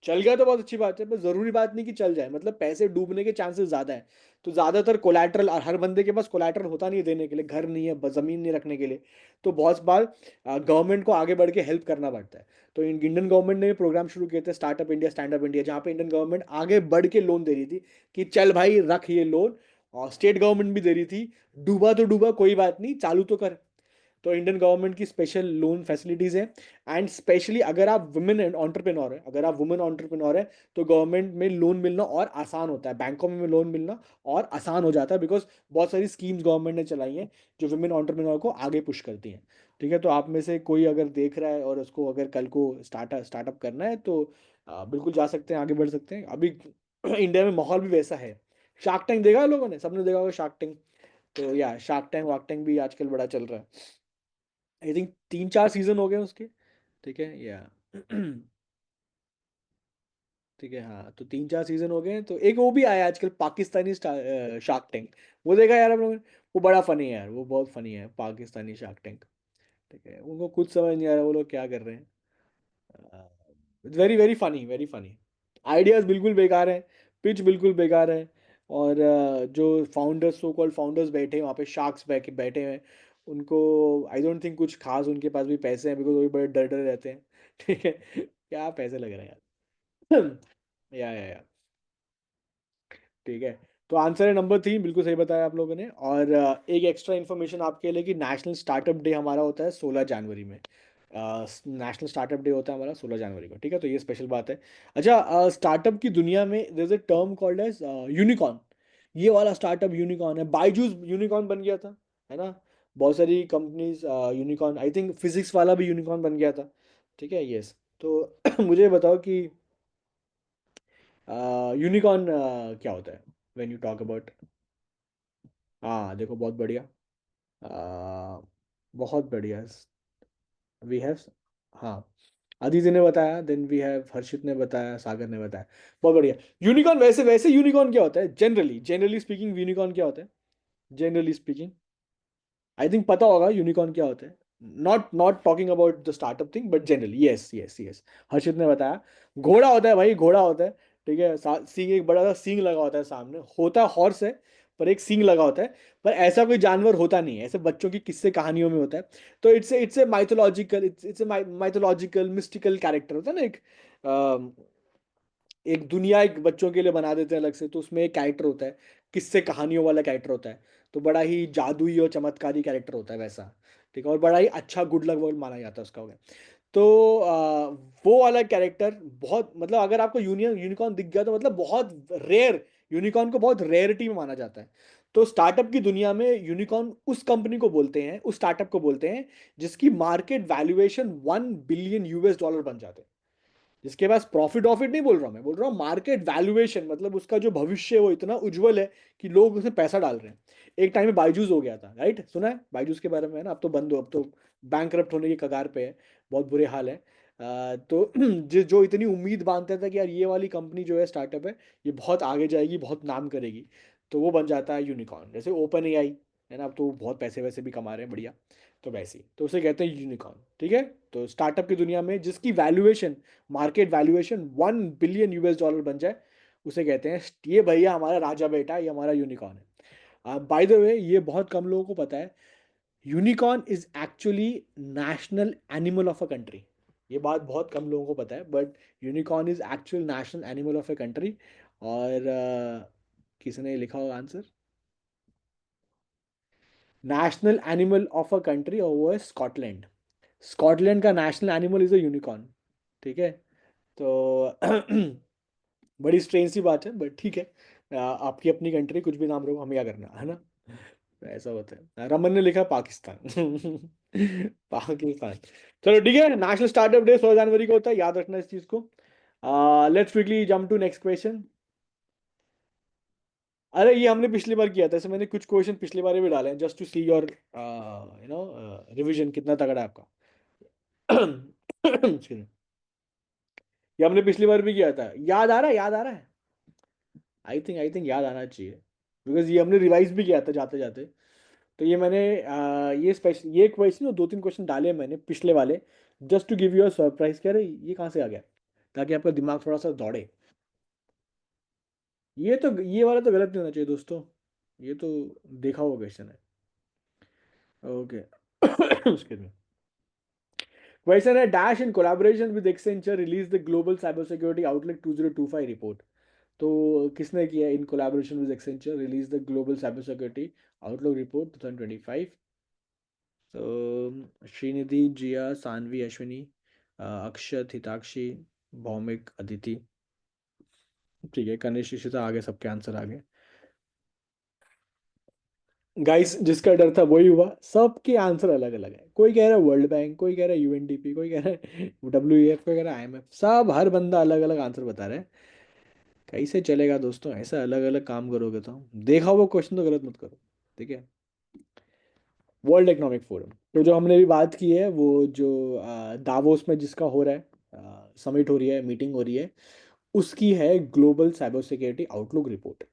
S1: चल गया तो बहुत अच्छी बात है, पर ज़रूरी बात नहीं कि चल जाए, मतलब पैसे डूबने के चांसेस ज़्यादा है। तो ज़्यादातर कोलैटरल, और हर बंदे के पास कोलैटरल होता नहीं है देने के लिए, घर नहीं है, ज़मीन नहीं रखने के लिए। तो बहुत बार गवर्नमेंट को आगे बढ़ के हेल्प करना पड़ता है। तो इंडियन गवर्नमेंट ने प्रोग्राम शुरू किए थे, startup India, stand up India, जहाँ पे इंडियन गवर्नमेंट आगे बढ़ के लोन दे रही थी कि चल भाई रख ये लोन। और स्टेट गवर्नमेंट भी दे रही थी, डूबा तो डूबा कोई बात नहीं, चालू तो कर। तो इंडियन गवर्नमेंट की स्पेशल लोन फैसिलिटीज़ हैं। एंड स्पेशली अगर आप वुमेन एंटरप्रेन्योर है, अगर आप वुमेन एंटरप्रेन्योर है तो गवर्नमेंट में लोन मिलना और आसान होता है, बैंकों में लोन मिलना और आसान हो जाता है, बिकॉज बहुत सारी स्कीम्स गवर्नमेंट ने चलाई हैं जो वुमेन एंटरप्रेन्योर को आगे पुश करती हैं। ठीक है। तो आप में से कोई अगर देख रहा है और उसको अगर कल को स्टार्टअप करना है तो बिल्कुल जा सकते हैं, आगे बढ़ सकते हैं। अभी इंडिया में माहौल भी वैसा है। शार्क टैंक देखा है लोगों ने, सबने देखा होगा शार्क टैंक। तो या शार्क टैंक वार्क टैंक भी आजकल बड़ा चल रहा है। आई थिंक 3-4 सीजन हो गए उसके। ठीक है। या ठीक है। हाँ, तो 3-4 सीजन हो गए। तो एक वो भी आया आजकल, पाकिस्तानी शार्क टैंक। वो देखा यार आप लोगों ने? वो बड़ा फनी है यार, वो बहुत फनी है, पाकिस्तानी शार्क टैंक। ठीक है। उनको खुद समझ नहीं आ रहा वो लोग क्या कर रहे हैं। Very very funny, very funny. Ideas बिल्कुल बेकार है, पिच बिल्कुल बेकार है। और जो फाउंडर्स, सो कॉल्ड फाउंडर्स बैठे हैं वहाँ पे, शार्क्स बैठे बैठे हैं, उनको आई डोंट थिंक कुछ खास उनके पास भी पैसे हैं, बिकॉज वो भी बड़े डर डर रहते हैं। ठीक है। क्या पैसे लग रहे हैं यार। या ठीक है। तो आंसर है नंबर 3, बिल्कुल सही बताया आप लोगों ने। और एक एक्स्ट्रा इन्फॉर्मेशन आपके लिए कि नेशनल स्टार्टअप डे हमारा होता है 16 जनवरी में। नेशनल स्टार्टअप डे होता है हमारा 16 जनवरी को। ठीक है। तो ये स्पेशल बात है। अच्छा, स्टार्टअप की दुनिया में there is a term called as unicorn. ये वाला स्टार्टअप यूनिकॉर्न है, बायजूस यूनिकॉर्न बन गया था, है ना? बहुत सारी companies unicorn, I think physics वाला भी यूनिकॉर्न बन गया था। ठीक है। यस। तो मुझे बताओ कि यूनिकॉर्न क्या होता है, व्हेन यू टॉक अबाउट। हाँ देखो, बहुत बढ़िया। आ, बहुत बढ़िया। वी हैव, हाँ, अदिति ने बताया, देन वी हैव हर्षित ने बताया, सागर ने बताया। बहुत बढ़िया। यूनिकॉर्न, वैसे वैसे यूनिकॉर्न क्या होता है जनरली, जनरली स्पीकिंग यूनिकॉर्न क्या होता है? जनरली स्पीकिंग, आई थिंक पता होगा यूनिकॉर्न क्या होता है। Not not talking about the startup thing, but generally, yes yes yes. Harshit ने बताया घोड़ा होता है भाई, घोड़ा होता है। ठीक है, सींग, एक बड़ा सा सींग लगा होता है सामने, होता हॉर्स है पर एक सींग लगा होता है। पर ऐसा कोई जानवर होता नहीं है, ऐसे बच्चों की किस्से कहानियों में होता है। तो it's a mythological, it's a mythological mystical character होता है ना, एक दुनिया एक बच्चों के लिए बना देते हैं अलग से, तो उसमें एक कैरेक्टर होता है, किससे कहानियों वाला कैरेक्टर होता है, तो बड़ा ही जादुई और चमत्कारी कैरेक्टर होता है वैसा। ठीक है, और बड़ा ही अच्छा गुड लक वर्ड माना जाता है उसका, हो गया। तो वो वाला कैरेक्टर बहुत, मतलब अगर आपको यूनिकॉर्न दिख गया तो मतलब बहुत रेयर, यूनिकॉर्न को बहुत रेयरिटी में माना जाता है। तो स्टार्टअप की दुनिया में यूनिकॉर्न उस कंपनी को बोलते हैं, उस स्टार्टअप को बोलते हैं जिसकी market valuation 1 billion US dollar बन जाते हैं। जिसके पास प्रॉफिट ऑफिट नहीं बोल रहा हूं मैं, बोल रहा हूँ मार्केट वैल्यूएशन, मतलब उसका जो भविष्य है वो इतना उज्जवल है कि लोग उसमें पैसा डाल रहे हैं। एक टाइम में बायजूस हो गया था, राइट, सुना है बायजूस के बारे में, है ना, अब तो बंद हो, अब तो बैंक होने की कगार पे है, बहुत बुरे हाल है। तो जो इतनी उम्मीद बांधता था कि यार ये वाली कंपनी जो है स्टार्टअप है, ये बहुत आगे जाएगी, बहुत नाम करेगी, तो वो बन जाता है यूनिकॉर्न। जैसे ओपन एआई है ना, अब तो बहुत पैसे वैसे भी कमा रहे हैं बढ़िया, तो वैसे ही तो उसे कहते हैं यूनिकॉर्न। ठीक है, तो स्टार्टअप की दुनिया में जिसकी valuation, market valuation 1 billion US dollar बन जाए, उसे कहते हैं ये भैया हमारा राजा बेटा, ये हमारा यूनिकॉर्न है। बाय द वे, ये बहुत कम लोगों को पता है, unicorn is actually national animal of a country. ये बात बहुत कम लोगों को पता है, but unicorn is actual national animal of a country. और किसने लिखा होगा answer? National animal of a country, और वो है स्कॉटलैंड। स्कॉटलैंड का national animal is a unicorn. ठीक है, तो बड़ी स्ट्रेंज सी बात है, बट ठीक है। आपकी अपनी कंट्री, कुछ भी नाम रखो, हमें क्या करना है ना। तो ऐसा होता है। रमन ने लिखा पाकिस्तान। पाकिस्तान। चलो ठीक है, नेशनल स्टार्टअप डे 16 जनवरी को होता है, याद रखना इस चीज को। Let's quickly jump to next question. अरे ये हमने पिछली बार किया था, ऐसे मैंने कुछ क्वेश्चन पिछली बार भी डाले हैं, just to see your revision कितना तगड़ा है आपका। Excuse me। ये हमने पिछली बार भी किया था, याद आ रहा है, याद आ रहा है। आई थिंक याद आना चाहिए, बिकॉज ये हमने रिवाइज भी किया था जाते जाते। तो ये मैंने ये स्पेशल ये क्वेश्चन और 2-3 क्वेश्चन डाले हैं मैंने पिछले वाले, just to give you a surprise. कह रहे ये कहाँ से आ गया, ताकि आपका दिमाग थोड़ा सा दौड़े। ये वाला तो गलत नहीं होना चाहिए दोस्तों, ये तो देखा हुआ क्वेश्चन है। ओके। उसके में क्वेश्चन है, dash in collaboration with Accenture release the global cyber security outlook 2025 report. तो किसने किया in collaboration with Accenture release the global cyber security outlook report 2025? तो श्रीनिधि, जिया, सानवी, अश्विनी, अक्षत, हिताक्षी, भौमिक, अदिति। ठीक है, कनिष्क, इशिता, आगे सबके आंसर आ गए। गाइस, जिसका डर था वही हुआ, सबके आंसर अलग अलग है। कोई कह रहा है वर्ल्ड बैंक, कोई कह रहा है यूएनडीपी, कोई कह रहा है WEF, कोई कह रहा है IMF, सब हर बंदा अलग अलग आंसर बता रहा है। कैसे चलेगा दोस्तों, ऐसा अलग अलग काम करोगे तो? देखा हुआ क्वेश्चन तो गलत मत करो, ठीक है। वर्ल्ड इकोनॉमिक फोरम, तो जो हमने भी बात की है, वो जो दावोस में जिसका हो रहा है, समिट हो रही है, मीटिंग हो रही है, उसकी है global cyber security outlook report.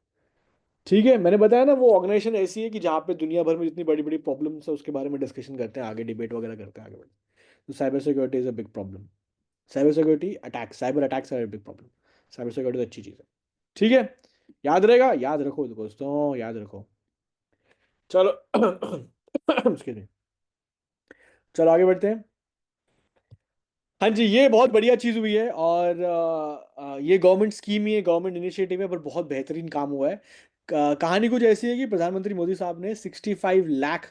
S1: ठीक है, मैंने बताया ना, वो ऑर्गेनाइजेशन ऐसी है कि जहाँ पे दुनिया भर में जितनी बड़ी बड़ी प्रॉब्लम्स है उसके बारे में डिस्कशन करते हैं, आगे डिबेट वगैरह करते हैं, आगे बढ़ते हैं। तो cyber security is a big problem. Cyber security attack, cyber attacks are big problem. Cyber security तो अच्छी चीज़ है। ठीक है, याद रहेगा, याद रखो दोस्तों, याद रखो। चलो। Excuse me। चलो आगे बढ़ते हैं। हाँ जी, ये बहुत बढ़िया चीज़ हुई है, और ये गवर्नमेंट स्कीम ही है, गवर्नमेंट इनिशिएटिव है, पर बहुत बेहतरीन काम हुआ है। कहानी कुछ ऐसी है कि प्रधानमंत्री मोदी साहब ने 65 लाख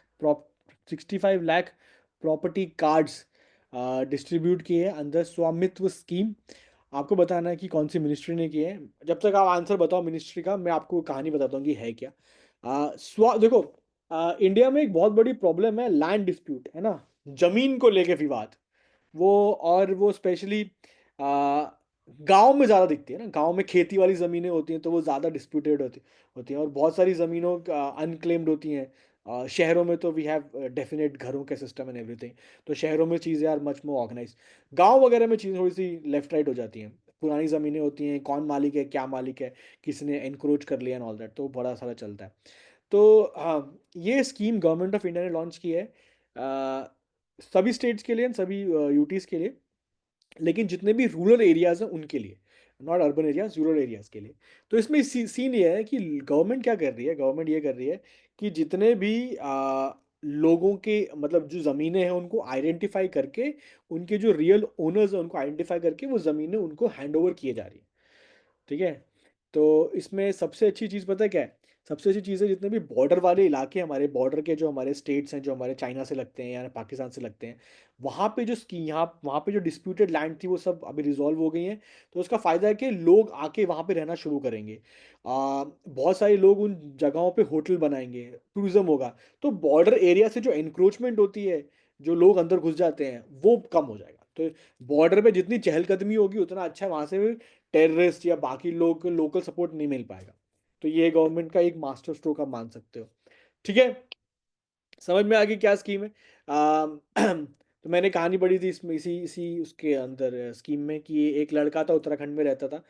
S1: प्रॉपर्टी कार्ड्स डिस्ट्रीब्यूट किए हैं अंदर स्वामित्व स्कीम। आपको बताना है कि कौन सी मिनिस्ट्री ने किए हैं। जब तक आप आंसर बताओ मिनिस्ट्री का, मैं आपको कहानी बताता हूँ कि है क्या। देखो, इंडिया में एक बहुत बड़ी प्रॉब्लम है, लैंड डिस्प्यूट, है ना, जमीन को लेके विवाद। वो, और वो स्पेशली गांव में ज़्यादा दिखती है ना, गांव में खेती वाली ज़मीनें होती हैं तो वो ज़्यादा डिस्प्यूटेड होती हैं, और बहुत सारी ज़मीनों अनक्लेम्ड होती हैं। शहरों में तो वी हैव डेफिनेट घरों के सिस्टम एंड एवरीथिंग, तो शहरों में चीज़ें आर मच मोर ऑर्गेनाइज। गांव वगैरह में चीज़ें थोड़ी सी लेफ्ट राइट हो जाती हैं, पुरानी ज़मीनें होती हैं, कौन मालिक है, क्या मालिक है, किसने एनक्रोच कर लिया एंड ऑल दैट, तो बड़ा सारा चलता है। तो हाँ, ये स्कीम गवर्नमेंट ऑफ इंडिया ने लॉन्च की है, सभी स्टेट्स के लिए, सभी यूटीज के लिए, लेकिन जितने भी रूरल एरियाज हैं उनके लिए। Not urban areas, rural areas के लिए। तो इसमें सीन ये है कि गवर्नमेंट क्या कर रही है, गवर्नमेंट ये कर रही है कि जितने भी लोगों के मतलब जो ज़मीनें हैं उनको आइडेंटिफाई करके, उनके जो रियल ओनर्स हैं उनको आइडेंटिफाई करके वो ज़मीनें उनको हैंड ओवर किए जा रही है। ठीक है। तो इसमें सबसे अच्छी चीज़ पता है क्या है? सबसे अच्छी चीज़ है, जितने भी बॉर्डर वाले इलाके, हमारे बॉर्डर के जो हमारे स्टेट्स हैं जो हमारे चाइना से लगते हैं या पाकिस्तान से लगते हैं, वहाँ पे जो स्की यहाँ वहाँ पे जो डिस्प्यूटेड लैंड थी वो सब अभी रिजॉल्व हो गई हैं। तो उसका फ़ायदा है कि लोग आके वहाँ पे रहना शुरू करेंगे। बहुत सारे लोग उन जगहों पे होटल बनाएंगे, टूरिज्म होगा। तो बॉर्डर एरिया से जो इंक्रोचमेंट होती है, जो लोग अंदर घुस जाते हैं, वो कम हो जाएगा। तो बॉर्डर पे जितनी चहलकदमी होगी उतना अच्छा है, वहाँ से टेररिस्ट या बाकी लोग लोकल सपोर्ट नहीं मिल पाएगा। तो ये गवर्नमेंट का एक मास्टर स्ट्रोक आप मान सकते हो। ठीक है। समझ में आ गई क्या स्कीम है? तो मैंने कहानी पढ़ी थी इसमें, इसी इसी उसके अंदर स्कीम में, कि एक लड़का था उत्तराखंड में रहता था।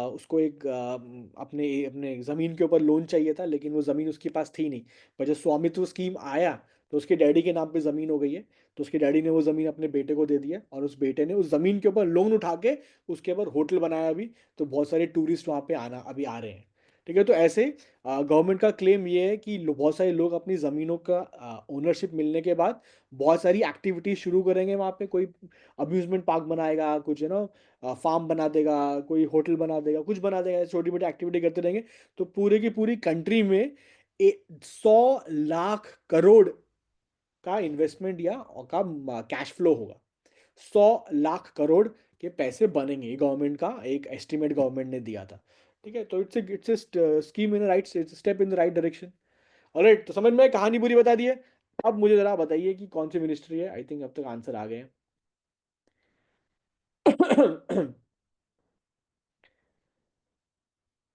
S1: उसको एक अपने अपने ज़मीन के ऊपर लोन चाहिए था, लेकिन वो ज़मीन उसके पास थी नहीं। पर जब स्वामित्व स्कीम आया तो उसके डैडी के नाम पे ज़मीन हो गई है। तो उसके डैडी ने वो ज़मीन अपने बेटे को दे दिया, और उस बेटे ने उस ज़मीन के ऊपर लोन उठा के उसके ऊपर होटल बनाया अभी। तो बहुत सारे टूरिस्ट वहाँ पे आना अभी आ रहे हैं। ठीक है। तो ऐसे गवर्नमेंट का क्लेम ये है कि बहुत सारे लोग अपनी ज़मीनों का ओनरशिप मिलने के बाद बहुत सारी एक्टिविटीज शुरू करेंगे वहाँ पे। कोई अम्यूजमेंट पार्क बनाएगा, कुछ फार्म बना देगा, कोई होटल बना देगा, कुछ बना देगा, छोटी मोटी एक्टिविटी करते रहेंगे। तो पूरे की पूरी कंट्री में 100 लाख करोड़ का इन्वेस्टमेंट या का कैश फ्लो होगा। 100 लाख करोड़ के पैसे बनेंगे, गवर्नमेंट का एक एस्टिमेट गवर्नमेंट ने दिया था। ठीक है। तो it's scheme in right step in the right direction. Alright. तो समझ में कहानी पूरी बता दी है। अब मुझे जरा बताइए कि कौन सी मिनिस्ट्री है। आई थिंक अब तक आंसर आ गए हैं।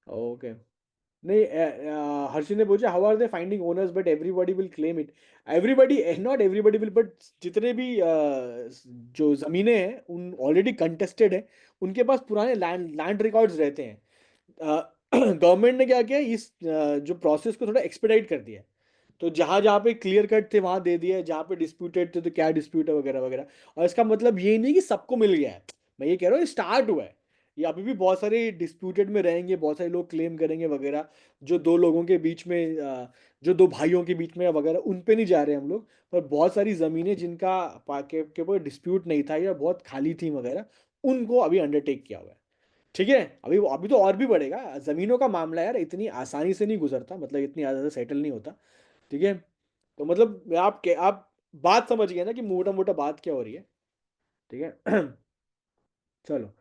S1: ओके। नहीं, हर्षित ने पूछा how are they finding owners but everybody will claim it. Everybody, not everybody will, but जितने भी जो ज़मीनें हैं उन ऑलरेडी कंटेस्टेड है, उनके पास पुराने लैंड लैंड रिकॉर्ड्स रहते हैं। गवर्नमेंट ने क्या किया, इस जो प्रोसेस को थोड़ा एक्सपेडाइट कर दिया है। तो जहाँ जहाँ पे क्लियर कट थे वहाँ दे दिया है, जहाँ पे डिस्प्यूटेड थे तो क्या डिस्प्यूट है वगैरह वगैरह। और इसका मतलब ये नहीं कि सबको मिल गया है, मैं ये कह रहा हूँ स्टार्ट हुआ है। ये अभी भी बहुत सारे डिस्प्यूटेड में रहेंगे, बहुत सारे लोग क्लेम करेंगे वगैरह। जो दो लोगों के बीच में जो दो भाइयों के बीच में वगैरह, उन पे नहीं जा रहे हम लोग। पर बहुत सारी ज़मीनें जिनका के ऊपर डिस्प्यूट नहीं था या बहुत खाली थी वगैरह, उनको अभी अंडरटेक किया हुआ है। ठीक है। अभी अभी तो और भी बढ़ेगा। ज़मीनों का मामला यार इतनी आसानी से नहीं गुजरता, मतलब इतनी ज़्यादा सेटल नहीं होता। ठीक है। तो मतलब आप बात समझ गए ना कि मोटा मोटा बात क्या हो रही है। ठीक है। चलो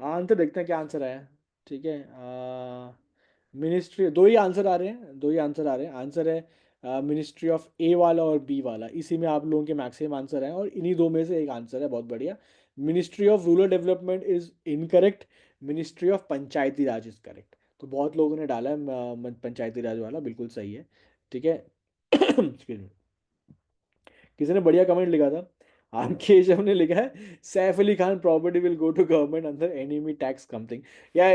S1: आंसर देखते हैं क्या आंसर आया। ठीक है। मिनिस्ट्री, दो ही आंसर आ रहे हैं, दो ही आंसर आ रहे हैं। आंसर है मिनिस्ट्री ऑफ ए वाला और बी वाला, इसी में आप लोगों के मैक्सिमम आंसर हैं, और इन्हीं दो में से एक आंसर है। बहुत बढ़िया। Ministry of rural development is incorrect, ministry of Panchayati Raj is correct. तो बहुत लोगों ने डाला है पंचायती राज वाला बिल्कुल सही है। ठीक है। Excuse me। किसी ने बढ़िया कमेंट लिखा था, आर केशव ने लिखा है Saif Ali Khan property will go to government under enemy tax something. या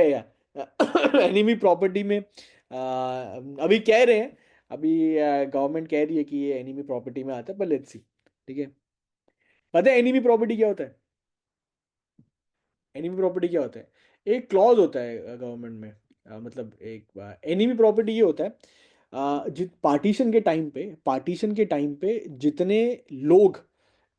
S1: एनिमी प्रॉपर्टी में अभी कह रहे हैं, अभी गवर्नमेंट कह रही है कि ये एनिमी प्रॉपर्टी में आता है, पर लेट्स सी। ठीक है। पता है एनिमी प्रॉपर्टी क्या होता है? एनिमी प्रॉपर्टी क्या होता है? एक क्लॉज होता है गवर्नमेंट में, मतलब एक एनिमी प्रॉपर्टी ये होता है, जित पार्टीशन के टाइम पे जितने लोग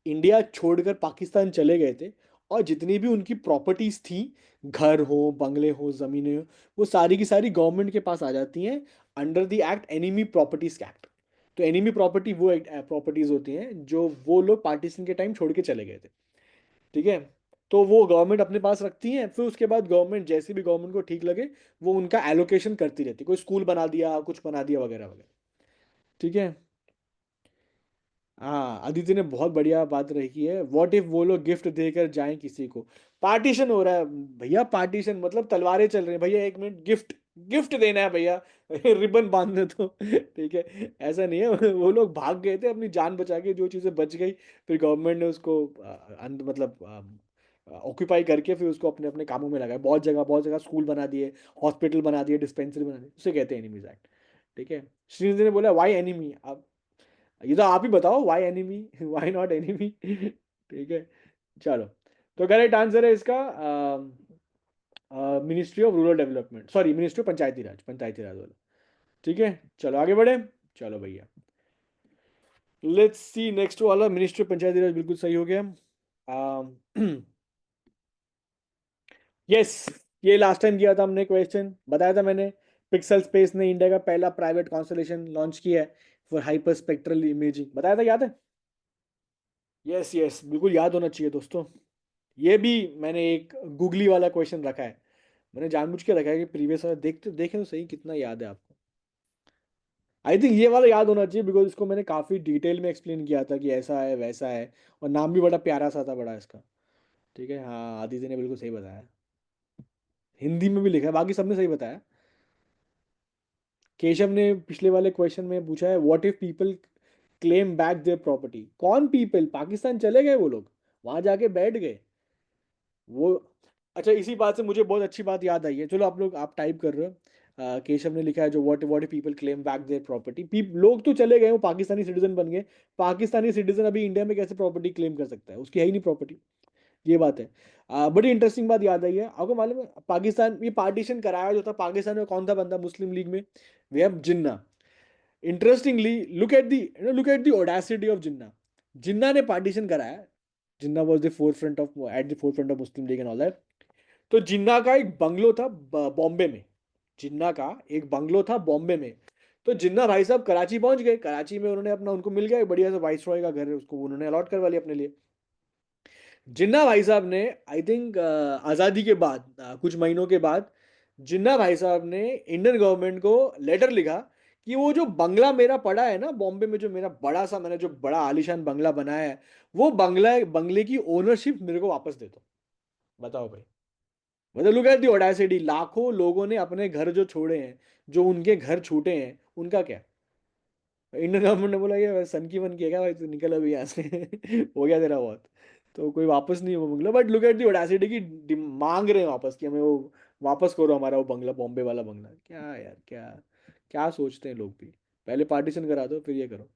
S1: इंडिया छोड़कर पाकिस्तान चले गए थे, और जितनी भी उनकी प्रॉपर्टीज थी, घर हो, बंगले हो, ज़मीनें हो, वो सारी की सारी गवर्नमेंट के पास आ जाती हैं under the act enemy properties act. तो एनिमी प्रॉपर्टी वो प्रॉपर्टीज होती हैं जो वो लोग पार्टीशन के टाइम छोड़ के चले गए थे। ठीक है। तो वो गवर्नमेंट अपने पास रखती है, फिर उसके बाद गवर्नमेंट जैसे भी गवर्नमेंट को ठीक लगे वो उनका एलोकेशन करती रहती है। कोई स्कूल बना दिया, कुछ बना दिया वगैरह वगैरह। ठीक है। हाँ, अदिति ने बहुत बढ़िया बात रखी है। व्हाट इफ वो लोग गिफ्ट देकर जाएं किसी को? पार्टीशन हो रहा है भैया, पार्टीशन मतलब तलवारें चल रही हैं भैया, एक मिनट, गिफ्ट गिफ्ट देना है भैया। रिबन बांधने तो ठीक है, ऐसा नहीं है। वो लोग भाग गए थे अपनी जान बचा के, जो चीज़ें बच गई फिर गवर्नमेंट ने उसको मतलब ऑक्यूपाई करके फिर उसको अपने अपने कामों में लगाया। बहुत जगह स्कूल बना दिए, हॉस्पिटल बना दिए, डिस्पेंसरी बना दी, उसे कहते हैं एनिमीज एक्ट। ठीक है। श्रीनिधि ने बोला वाई एनिमी, अब ये तो आप ही बताओ, why enemy, why not enemy. ठीक है। चलो, तो करेक्ट आंसर है इसका ministry of rural development, sorry ministry of Panchayati Raj वाला। ठीक है, चलो आगे बढ़े। चलो भैया, लेट्स सी नेक्स्ट वाला, मिनिस्ट्री ऑफ पंचायती राज बिल्कुल सही हो गया। यस, ये लास्ट टाइम किया था हमने क्वेश्चन, बताया था मैंने। पिक्सल स्पेस ने इंडिया का पहला प्राइवेट कॉन्स्टलेशन लॉन्च किया है फॉर हाइपर स्पेक्ट्रल इमेजिंग, बताया था, याद है? यस यस, बिल्कुल याद होना चाहिए दोस्तों। ये भी मैंने एक गूगली वाला क्वेश्चन रखा है, मैंने जानबूझ के रखा है कि प्रीवियस वाला देखते देखें तो सही कितना याद है आपको। आई थिंक ये वाला याद होना चाहिए, बिकॉज इसको मैंने काफ़ी डिटेल में एक्सप्लेन किया था कि ऐसा है वैसा है, और नाम भी बड़ा प्यारा सा था बड़ा इसका। ठीक है, हाँ आदित्य ने बिल्कुल सही बताया, हिंदी में भी लिखा है, बाकी सबने सही बताया। केशव ने पिछले वाले क्वेश्चन में पूछा है what if people claim back their property, कौन पीपल, पाकिस्तान चले गए वो लोग, वहां जाके बैठ गए वो। अच्छा, इसी बात से मुझे बहुत अच्छी बात याद आई है, चलो आप लोग आप टाइप कर रहे हो। केशव ने लिखा है जो what what people claim back their property, लोग तो चले गए, वो पाकिस्तानी सिटीजन बन गए, पाकिस्तानी सिटीजन अभी इंडिया में कैसे प्रॉपर्टी क्लेम कर सकता है, उसकी है ही नहीं प्रॉपर्टी। ये बात है। बड़ी इंटरेस्टिंग बात याद आई है आपको, मालूम है पाकिस्तान ये पार्टीशन कराया जो था पाकिस्तान में, कौन था बंदा मुस्लिम लीग में? We have Jinnah. Interestingly look at the audacity of Jinnah. Jinnah ने पार्टीशन कराया, Jinnah was the forefront of at the forefront of Muslim League and all that. तो जिन्ना का एक बंगलो था बॉम्बे में, जिन्ना का एक बंगलो था बॉम्बे में। तो जिन्ना भाई साहब कराची पहुंच गए, कराची में उन्होंने अपना, उनको मिल गया एक बढ़िया सा वाइस रॉय का घर, उसको उन्होंने अलॉट करवा लिया अपने लिए। जिन्ना भाई साहब ने, आई थिंक आज़ादी के बाद कुछ महीनों के बाद, जिन्ना भाई साहब ने इंडियन गवर्नमेंट को लेटर लिखा कि वो जो बंगला मेरा पड़ा है ना बॉम्बे में, जो मेरा बड़ा सा, मैंने जो बड़ा आलीशान बंगला बनाया है, वो बंगले की ओनरशिप मेरे को वापस दे दो। बताओ भाई, मतलब लुक एट दी ऑडेसिटी, लाखों लोगों ने अपने घर जो छोड़े हैं, जो उनके घर छूटे हैं, उनका क्या? इंडियन गवर्नमेंट ने बोला ये सन की मन की है क्या भाई, तू निकल अभी यहाँ से हो गया तेरा बहुत। तो कोई वापस नहीं वो बंगला, but look at the audacity की मांग रहे हैं वापस कि हमें वो वापस करो हमारा वो बंगला, बॉम्बे वाला बंगला। क्या यार, क्या क्या सोचते हैं लोग भी, पहले पार्टीशन करा दो फिर ये करो।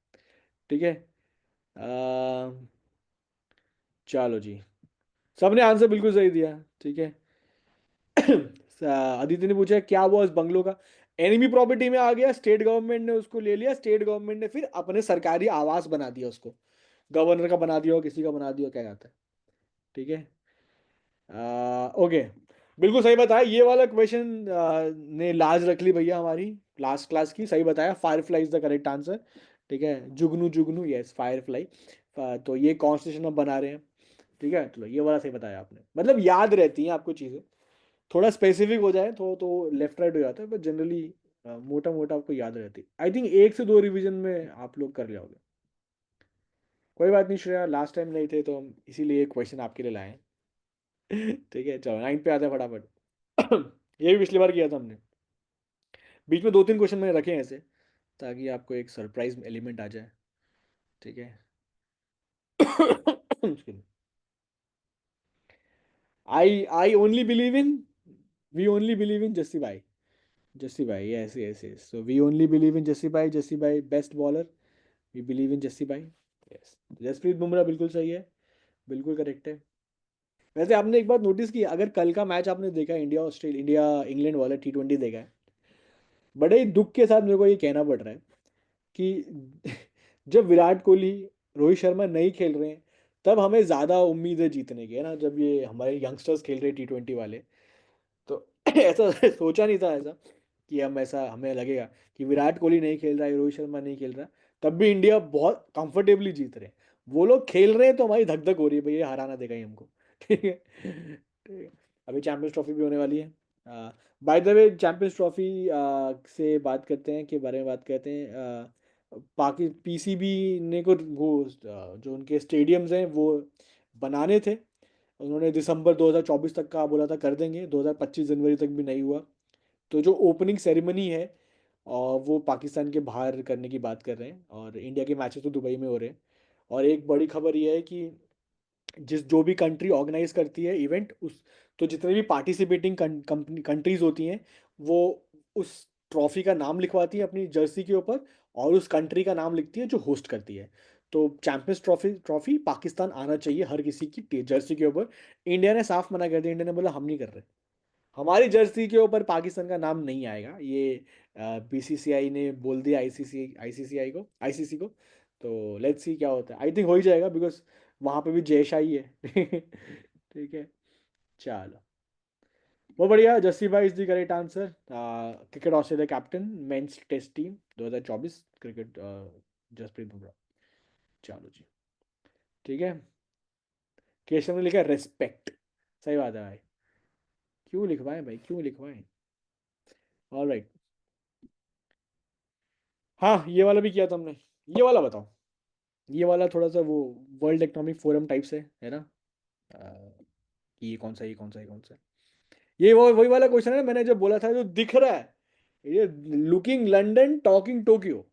S1: ठीक है, चलो जी, सबने आंसर बिल्कुल सही दिया। ठीक है। अदिति ने पूछा क्या हुआ उस बंगलो का? एनिमी प्रॉपर्टी में आ गया, स्टेट गवर्नमेंट ने उसको ले लिया, स्टेट गवर्नमेंट ने फिर अपने सरकारी आवास बना दिया उसको, गवर्नर का बना दिया हो, किसी का बना दिया हो, क्या कहता है। ठीक है, ओके, बिल्कुल सही बताया, ये वाला क्वेश्चन ने लाज रख ली भैया हमारी लास्ट क्लास की, सही बताया, Firefly is the correct answer. ठीक है, जुगनू जुगनू, यस फायरफ्लाई। तो ये कॉन्स्टिट्यूशन अब बना रहे हैं। ठीक है, चलो ये वाला सही बताया आपने, मतलब याद रहती हैं आपको चीज़ें, थोड़ा स्पेसिफिक हो जाए तो लेफ्ट राइट हो जाता है, पर जनरली मोटा मोटा आपको याद रहती। आई थिंक 1 से 2 रिवीजन में आप लोग कर जाओगे। कोई बात नहीं श्रेया, लास्ट टाइम नहीं थे तो हम इसीलिए क्वेश्चन आपके लिए लाए हैं। ठीक है, चलो 9 पे आते हैं फटाफट। ये भी पिछली बार किया था हमने, बीच में 2-3 क्वेश्चन मैंने रखे हैं ऐसे, ताकि आपको एक सरप्राइज एलिमेंट आ जाए। ठीक है। I only believe in, we only believe in Jassi भाई, जस्सी भाई, yes yes yes, so we only believe in Jassi भाई best bowler, we believe in Jassi भाई। यस, जसप्रीत बुमराह बिल्कुल सही है, बिल्कुल करेक्ट है। वैसे आपने एक बात नोटिस की, अगर कल का मैच आपने देखा, इंडिया इंग्लैंड वाला T20 देखा है, बड़े ही दुख के साथ मेरे को ये कहना पड़ रहा है कि जब विराट कोहली, रोहित शर्मा नहीं खेल रहे हैं, तब हमें ज़्यादा उम्मीद है जीतने की, है ना, जब ये हमारे यंगस्टर्स खेल रहे T20 वाले, तो ऐसा सोचा नहीं था ऐसा, कि हम ऐसा हमें लगेगा कि विराट कोहली नहीं खेल रहा है, रोहित शर्मा नहीं खेल रहा, तब भी इंडिया बहुत कंफर्टेबली जीत रहे हैं। वो लोग खेल रहे हैं तो हमारी धक धक हो रही है भैया, हराना देगा ही हमको। ठीक है, ठीक है। अभी चैंपियंस ट्रॉफी भी होने वाली है। By the way, champions trophy से बात करते हैं, के बारे में बात करते हैं, पाकि पीसीबी ने को वो जो उनके स्टेडियम्स हैं वो बनाने थे, उन्होंने दिसंबर 2024 तक का बोला था कर देंगे, 2025 जनवरी तक भी नहीं हुआ। तो जो ओपनिंग सेरेमनी है और वो पाकिस्तान के बाहर करने की बात कर रहे हैं, और इंडिया के मैचेस तो दुबई में हो रहे हैं। और एक बड़ी खबर ये है कि जिस जो भी कंट्री ऑर्गेनाइज करती है इवेंट, उस तो जितने भी पार्टिसिपेटिंग कंपनी कंट्रीज होती हैं, वो उस ट्रॉफी का नाम लिखवाती है अपनी जर्सी के ऊपर, और उस कंट्री का नाम लिखती है जो होस्ट करती है। तो चैंपियंस ट्रॉफी ट्रॉफी पाकिस्तान आना चाहिए हर किसी की जर्सी के ऊपर। इंडिया ने साफ मना कर दिया, इंडिया ने बोला हम नहीं कर रहे। हमारी जर्सी के ऊपर पाकिस्तान का नाम नहीं आएगा, ये बीसीसीआई ने बोल दिया आईसीसीआई को, आईसीसी को। तो लेट्स सी क्या होता है, आई थिंक हो ही जाएगा बिकॉज वहाँ पे भी जयशाही है। ठीक है, चलो। वो बढ़िया, जस्सी भाई is the correct answer. Cricket Australia captain men's test team 2024 cricket, Jasprit Bumrah. चलो जी, ठीक है। केशव ने लिखा रेस्पेक्ट, सही बात है भाई। क्यों लिखवाएं भाई, क्यों लिखवाएं। ऑलराइट, हाँ ये वाला भी किया था हमने। ये वाला बताओ, ये वाला थोड़ा सा वो वर्ल्ड इकोनॉमिक फोरम टाइप से है ना। अ, कि ये कौन सा, ये कौन सा, ये कौन सा। ये वो वही वाला क्वेश्चन है ना, मैंने जो बोला था जो दिख रहा है, ये लुकिंग लंदन टॉकिंग टोक्यो,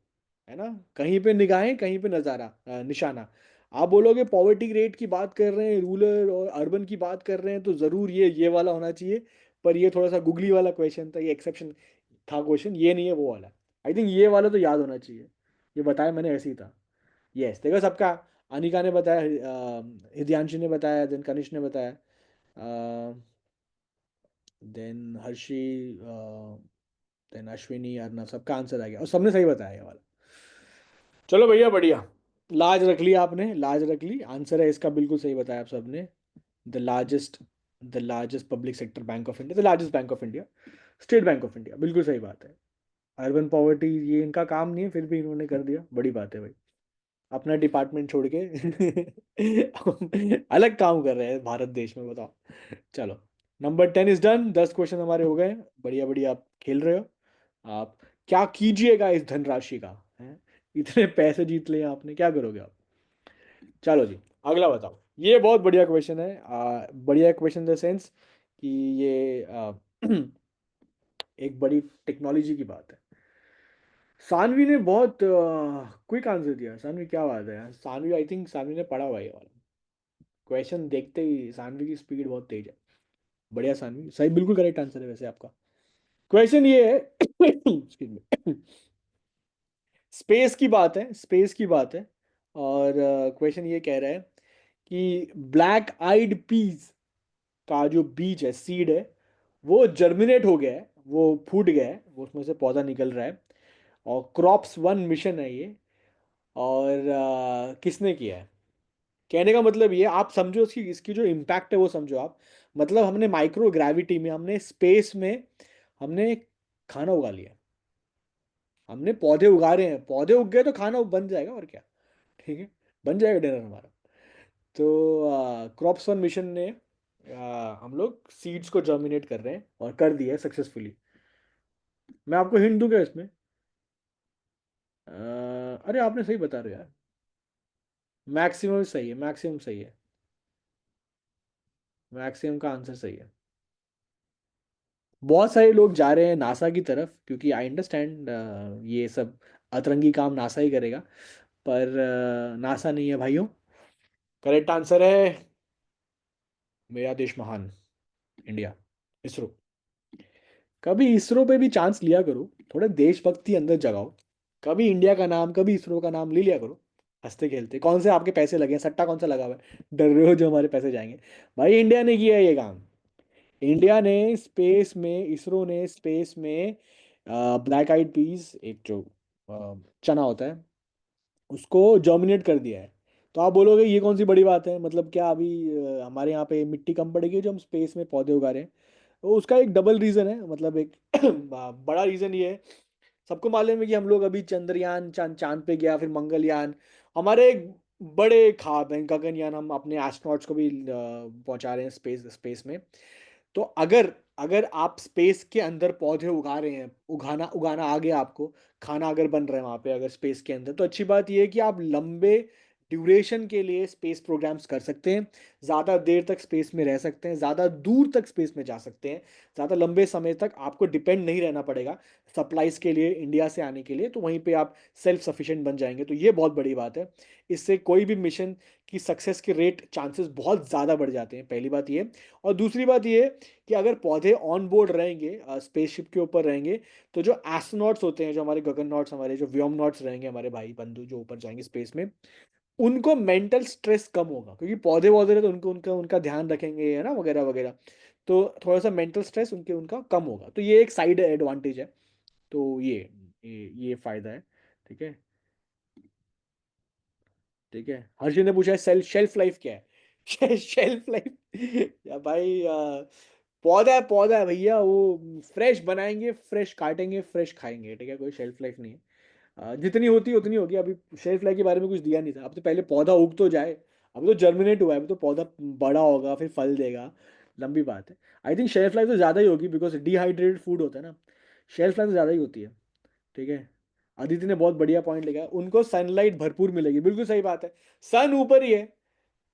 S1: है ना। कहीं पे निगाहें, कहीं पे नज़ारा, निशाना। आप बोलोगे पॉवर्टी रेट की बात कर रहे हैं, रूरल और अर्बन की बात कर रहे हैं, तो ज़रूर ये वाला होना चाहिए। पर ये थोड़ा सा गुगली वाला क्वेश्चन था, ये एक्सेप्शन था क्वेश्चन, ये नहीं है वो वाला। आई थिंक ये वाला तो याद होना चाहिए, ये बताया मैंने ऐसे ही था। यस, देखो सबका। अनिका ने बताया, हिद्यांशी ने बताया, देन कनिष्क ने बताया, देन हर्षी, देन अश्विनी, अर्नव, सबका आंसर आ गया और सबने सही बताया ये वाला। चलो भैया बढ़िया, लाज रख ली आपने, लाज रख ली। आंसर है इसका बिल्कुल सही बताया आप सबने। The largest public sector bank of India, the largest bank of India, state bank of India, बिल्कुल सही बात है। अर्बन पॉवर्टी ये इनका काम नहीं है, फिर भी इन्होंने कर दिया, बड़ी बात है भाई। अपना डिपार्टमेंट छोड़ के अलग काम कर रहे हैं भारत देश में, बताओ। चलो, नंबर 10 इज डन, 10 क्वेश्चन हमारे हो गए। बढ़िया बढ़िया, आप खेल रहे हो। आप क्या कीजिएगा इस धनराशि का, है? इतने पैसे जीत लिए आपने, क्या करोगे आप। चलो जी, अगला बताओ। ये बहुत बढ़िया क्वेश्चन है, बढ़िया क्वेश्चन इन द सेंस कि ये एक बड़ी टेक्नोलॉजी की बात है। सानवी ने बहुत क्विक आंसर दिया। सानवी क्या बात है यार, सानवी आई थिंक सानवी ने पढ़ा हुआ है ये वाला क्वेश्चन, देखते ही सानवी की स्पीड बहुत तेज है। बढ़िया सानवी, सही, बिल्कुल करेक्ट आंसर है वैसे आपका। क्वेश्चन ये है, excuse me, स्पेस की बात है, स्पेस की बात है। और क्वेश्चन ये कह रहा है कि ब्लैक आइड पीज का जो बीज है, सीड है, वो जर्मिनेट हो गया है, वो फूट गया है, वो उसमें से पौधा निकल रहा है। और क्रॉप्स वन मिशन है ये। और किसने किया है। कहने का मतलब ये, आप समझो इसकी इसकी जो इम्पैक्ट है वो समझो आप। मतलब हमने माइक्रो ग्रेविटी में, हमने स्पेस में, हमने खाना उगा लिया। हमने पौधे उगा रहे हैं, पौधे उग गए तो खाना बन जाएगा और क्या। ठीक है, बन जाएगा डिनर हमारा। तो क्रॉप्स वन मिशन ने, हम लोग सीड्स को जर्मिनेट कर रहे हैं और कर दिया है सक्सेसफुली। मैं आपको हिंट दूंगा इसमें। अरे आपने सही बता रहे हो यार, मैक्सिमम सही है, मैक्सिमम सही है, मैक्सिमम का आंसर सही है। बहुत सारे लोग जा रहे हैं नासा की तरफ, क्योंकि आई अंडरस्टैंड ये सब अतरंगी काम नासा ही करेगा। पर नासा नहीं है भाइयों। करेक्ट आंसर है मेरा देश महान, इंडिया, इसरो। कभी इसरो पे भी चांस लिया करो, थोड़ा देशभक्ति अंदर जगाओ। कभी इंडिया का नाम, कभी इसरो का नाम ले लिया करो। हंसते खेलते, कौन से आपके पैसे लगे हैं, सट्टा कौन सा लगा हुआ है, डर रहे हो जो हमारे पैसे जाएंगे। भाई इंडिया ने किया है ये काम। इंडिया ने स्पेस में, इसरो ने स्पेस में ब्लैक आइड पीस, एक जो चना होता है, उसको जर्मिनेट कर दिया है। तो आप बोलोगे ये कौन सी बड़ी बात है, मतलब क्या अभी हमारे यहाँ पे मिट्टी कम पड़ेगी जो हम स्पेस में पौधे उगा रहे हैं। तो उसका एक डबल रीज़न है, मतलब एक बड़ा रीज़न ये है। सबको मालूम है कि हम लोग अभी चंद्रयान, चांद चांद पे गया, फिर मंगलयान, हमारे एक बड़े ख्वाब हैं, गगनयान, हम अपने एस्ट्रोनॉट्स को भी पहुंचा रहे हैं स्पेस स्पेस में। तो अगर अगर आप स्पेस के अंदर पौधे उगा रहे हैं, उगाना उगाना आ गया आपको, खाना अगर बन रहा है वहाँ पे अगर स्पेस के अंदर, तो अच्छी बात यह है कि आप लंबे ड्यूरेशन के लिए स्पेस प्रोग्राम्स कर सकते हैं। ज़्यादा देर तक स्पेस में रह सकते हैं, ज़्यादा दूर तक स्पेस में जा सकते हैं। ज़्यादा लंबे समय तक आपको डिपेंड नहीं रहना पड़ेगा सप्लाइज के लिए, इंडिया से आने के लिए। तो वहीं पे आप सेल्फ सफिशिएंट बन जाएंगे, तो ये बहुत बड़ी बात है। इससे कोई भी मिशन की सक्सेस के रेट, चांसेस बहुत ज़्यादा बढ़ जाते हैं, पहली बात ये। और दूसरी बात ये कि अगर पौधे ऑन बोर्ड रहेंगे, स्पेसशिप के ऊपर रहेंगे, तो जो एस्ट्रोनॉट्स होते हैं, जो हमारे गगन नॉट्स, हमारे जो व्योम नॉट्स रहेंगे, हमारे भाई बंधु जो ऊपर जाएंगे स्पेस में, उनको मेंटल स्ट्रेस कम होगा, क्योंकि पौधे वौधे तो उनको उनका उनका ध्यान रखेंगे, है ना, वगैरह वगैरह। तो थोड़ा सा मेंटल स्ट्रेस उनका कम होगा, तो ये एक साइड एडवांटेज है। तो ये फायदा है। ठीक है। ठीक है, हर्षित ने पूछा है शेल्फ लाइफ क्या है। शेल्फ लाइफ या भाई पौधा है भैया, वो फ्रेश बनाएंगे, फ्रेश काटेंगे, फ्रेश खाएंगे। ठीक है, कोई शेल्फ लाइफ नहीं है। जितनी होती है उतनी होगी। अभी शेल्फ लाइफ के बारे में कुछ दिया नहीं था, अब तो पहले पौधा उग तो जाए। अभी तो जर्मिनेट हुआ है, अभी तो पौधा बड़ा होगा, फिर फल देगा, लंबी बात है। आई थिंक शेल्फ लाइफ तो ज़्यादा ही होगी, बिकॉज डिहाइड्रेटेड फूड होता है ना, शेल्फ लाइफ तो ज़्यादा ही होती है। ठीक है। अदिति ने बहुत बढ़िया पॉइंट लिखा है, उनको सनलाइट भरपूर मिलेगी, बिल्कुल सही बात है। सन ऊपर ही है,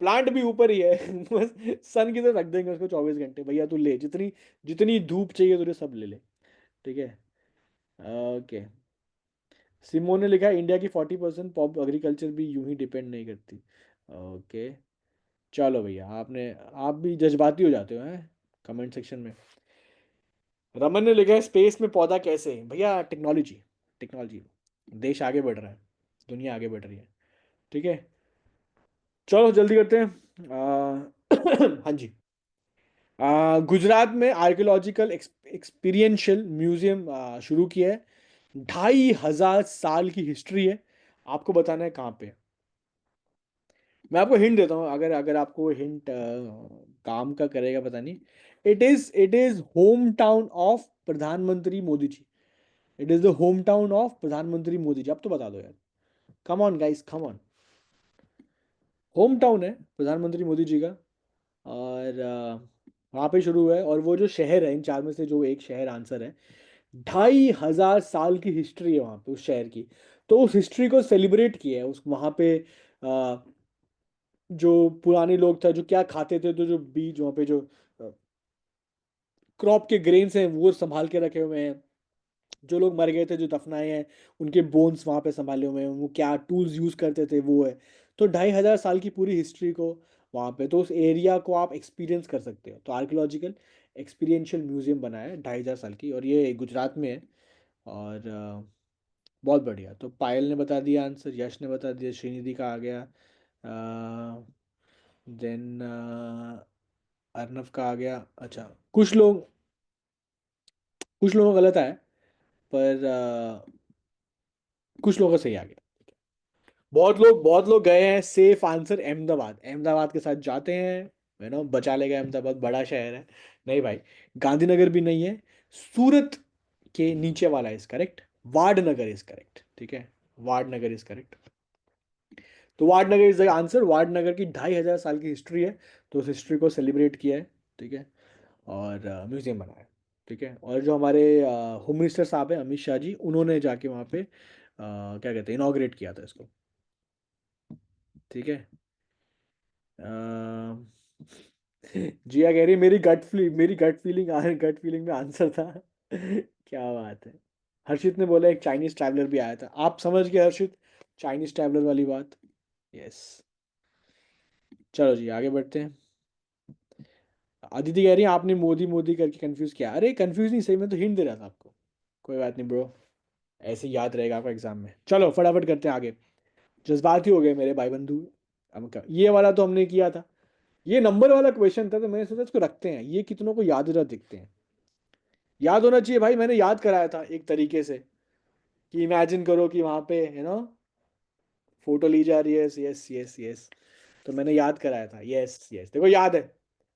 S1: प्लांट भी ऊपर ही है। बस सन की तरफ रख देंगे उसको 24 घंटे, भैया तू ले, जितनी जितनी धूप चाहिए तुझे सब ले ले। ठीक है। ओके। सिमो ने लिखा है इंडिया की 40% पॉप एग्रीकल्चर भी यूं ही डिपेंड नहीं करती। ओके। चलो भैया, आप भी जज्बाती हो जाते हो हैं कमेंट सेक्शन में। रमन ने लिखा है स्पेस में पौधा कैसे, भैया टेक्नोलॉजी, टेक्नोलॉजी, देश आगे बढ़ रहा है, दुनिया आगे बढ़ रही है। ठीक है। चलो जल्दी करते हैं। हाँ जी। गुजरात में आर्कियोलॉजिकल एक्सपीरियंशियल म्यूजियम शुरू किया है। 2500 साल की हिस्ट्री है। आपको बताना है कहाँ पे है। मैं आपको हिंट देता हूँ, अगर अगर आपको हिंट काम का करेगा पता नहीं। It is home town of प्रधानमंत्री Modi ji. It is the home town of प्रधानमंत्री मोदी जी। अब तो बता दो यार, come on guys, come on. Home town है प्रधानमंत्री मोदी जी का। और वहाँ पे शुरू हुआ है, और वो जो शहर है इन चार में से जो एक शहर आंसर है, 2500 साल की हिस्ट्री है वहाँ पे उस शहर की। तो उस हिस्ट्री को सेलिब्रेट किया है उस वहाँ पे। अ, जो पुराने लोग था जो क्या खाते थे, तो जो बीज वहाँ पे जो क्रॉप के ग्रेन्स हैं वो संभाल के रखे हुए हैं। जो लोग मर गए थे जो दफनाए हैं, उनके बोन्स वहाँ पे संभाले हुए हैं, वो क्या टूल्स यूज़ करते थे वो है। तो 2500 साल की पूरी हिस्ट्री को वहाँ पे, तो उस एरिया को आप एक्सपीरियंस कर सकते हो। तो आर्कियोलॉजिकल एक्सपीरियंशियल म्यूजियम बनाया है 2500 साल की, और ये गुजरात में है। और बहुत बढ़िया। तो पायल ने बता दिया आंसर, यश ने बता दिया, श्रीनिधि का आ गया, देन अर्नव का आ गया। अच्छा, कुछ लोगों का गलत आया, पर कुछ लोगों का सही आ गया। बहुत लोग गए हैं सेफ आंसर अहमदाबाद, अहमदाबाद के साथ जाते हैं। बचा लेगा अहमदाबाद, बड़ा शहर है। नहीं भाई, गांधीनगर भी नहीं है। सूरत के नीचे वाला is correct. Vadnagar is correct. ठीक है, वाडनगर इज करेक्ट। तो Vadnagar is the answer. Vadnagar की 2500 साल की हिस्ट्री है, तो उस हिस्ट्री को सेलिब्रेट किया है। ठीक है। और म्यूजियम बनाया है। ठीक है। और जो हमारे होम मिनिस्टर साहब हैं अमित शाह जी, उन्होंने जाके वहाँ पे क्या कहते हैं, इनॉग्रेट किया था इसको। ठीक है। अ, जिया कह रही है मेरी गट फीलिंग में आंसर था। क्या बात है। हर्षित ने बोला एक चाइनीज ट्रैवलर भी आया था, आप समझ गए हर्षित, चाइनीज ट्रैवलर वाली बात। यस। चलो जी आगे बढ़ते हैं। अदिति कह रही है आपने मोदी मोदी करके कंफ्यूज किया। अरे कंफ्यूज नहीं, सही मैं तो हिंट दे रहा था आपको। कोई बात नहीं ब्रो, ऐसे ही याद रहेगा आपको एग्जाम में। चलो फटाफट करते हैं आगे। जज्बाती हो गए मेरे भाई बंधु। ये वाला तो हमने किया था, ये नंबर वाला क्वेश्चन था, तो मैंने सोचा इसको रखते हैं, ये कितनों को याद रह दिखते हैं। याद होना चाहिए भाई, मैंने याद कराया था एक तरीके से, कि इमेजिन करो कि वहां पे फोटो ली जा रही है। Yes yes yes. तो मैंने याद कराया था। यस यस, देखो याद है।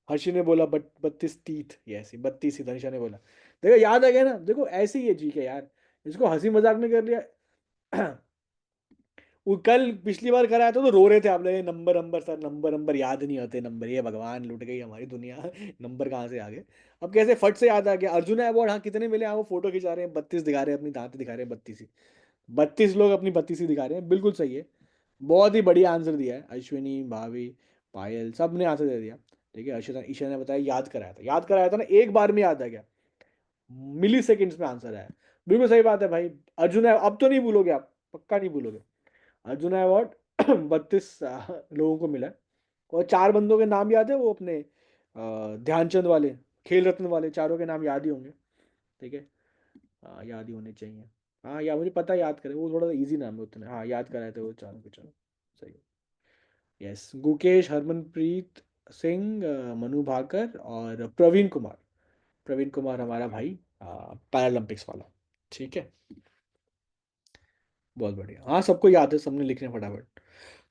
S1: हर्षि ने बोला 32 टीथ, यस 32 ही धनुषा ने बोला। देखो याद आ गया ना, देखो ऐसे ही है जी के यार, इसको हंसी मजाक में कर लिया। वो कल पिछली बार कराया था तो रो रहे थे आप लोग, number number sir, number number याद नहीं होते नंबर, ये भगवान लुट गई हमारी दुनिया। नंबर कहाँ से आ गए। अब कैसे फट से याद आ गया। अर्जुन अवार्ड हाँ कितने मिले, हाँ वो फोटो खिंचा रहे हैं, 32 दिखा रहे हैं, अपनी दांत दिखा रहे हैं 32 ही। 32 लोग अपनी 32 ही दिखा रहे हैं, बिल्कुल सही है। बहुत ही बढ़िया आंसर दिया है अश्विनी, भाभी, पायल, सब ने आंसर दे दिया। ठीक है। ईशा ईशा ने बताया याद कराया था ना, एक बार में याद आ गया, मिली सेकेंड्स में आंसर आया। बिल्कुल सही बात है भाई। अर्जुन अब तो नहीं भूलोगे आप, पक्का नहीं भूलोगे। अर्जुन अवार्ड 32 लोगों को मिला है। और चार बंदों के नाम याद है, वो अपने ध्यानचंद वाले, खेल रत्न वाले, चारों के नाम याद ही होंगे। ठीक है। हाँ याद ही होने चाहिए। हाँ या मुझे पता है, याद करें, वो थोड़ा इजी नाम है उतने, हाँ याद कराए थे वो चारों के चारों। सही। यस, गुकेश, हरमनप्रीत, सिंह, मनु भाकर और प्रवीण कुमार। प्रवीण कुमार हमारा भाई, पैरालंपिक्स वाला। ठीक है, बहुत बढ़िया। हाँ, सबको याद है, सबने लिखने फटाफट।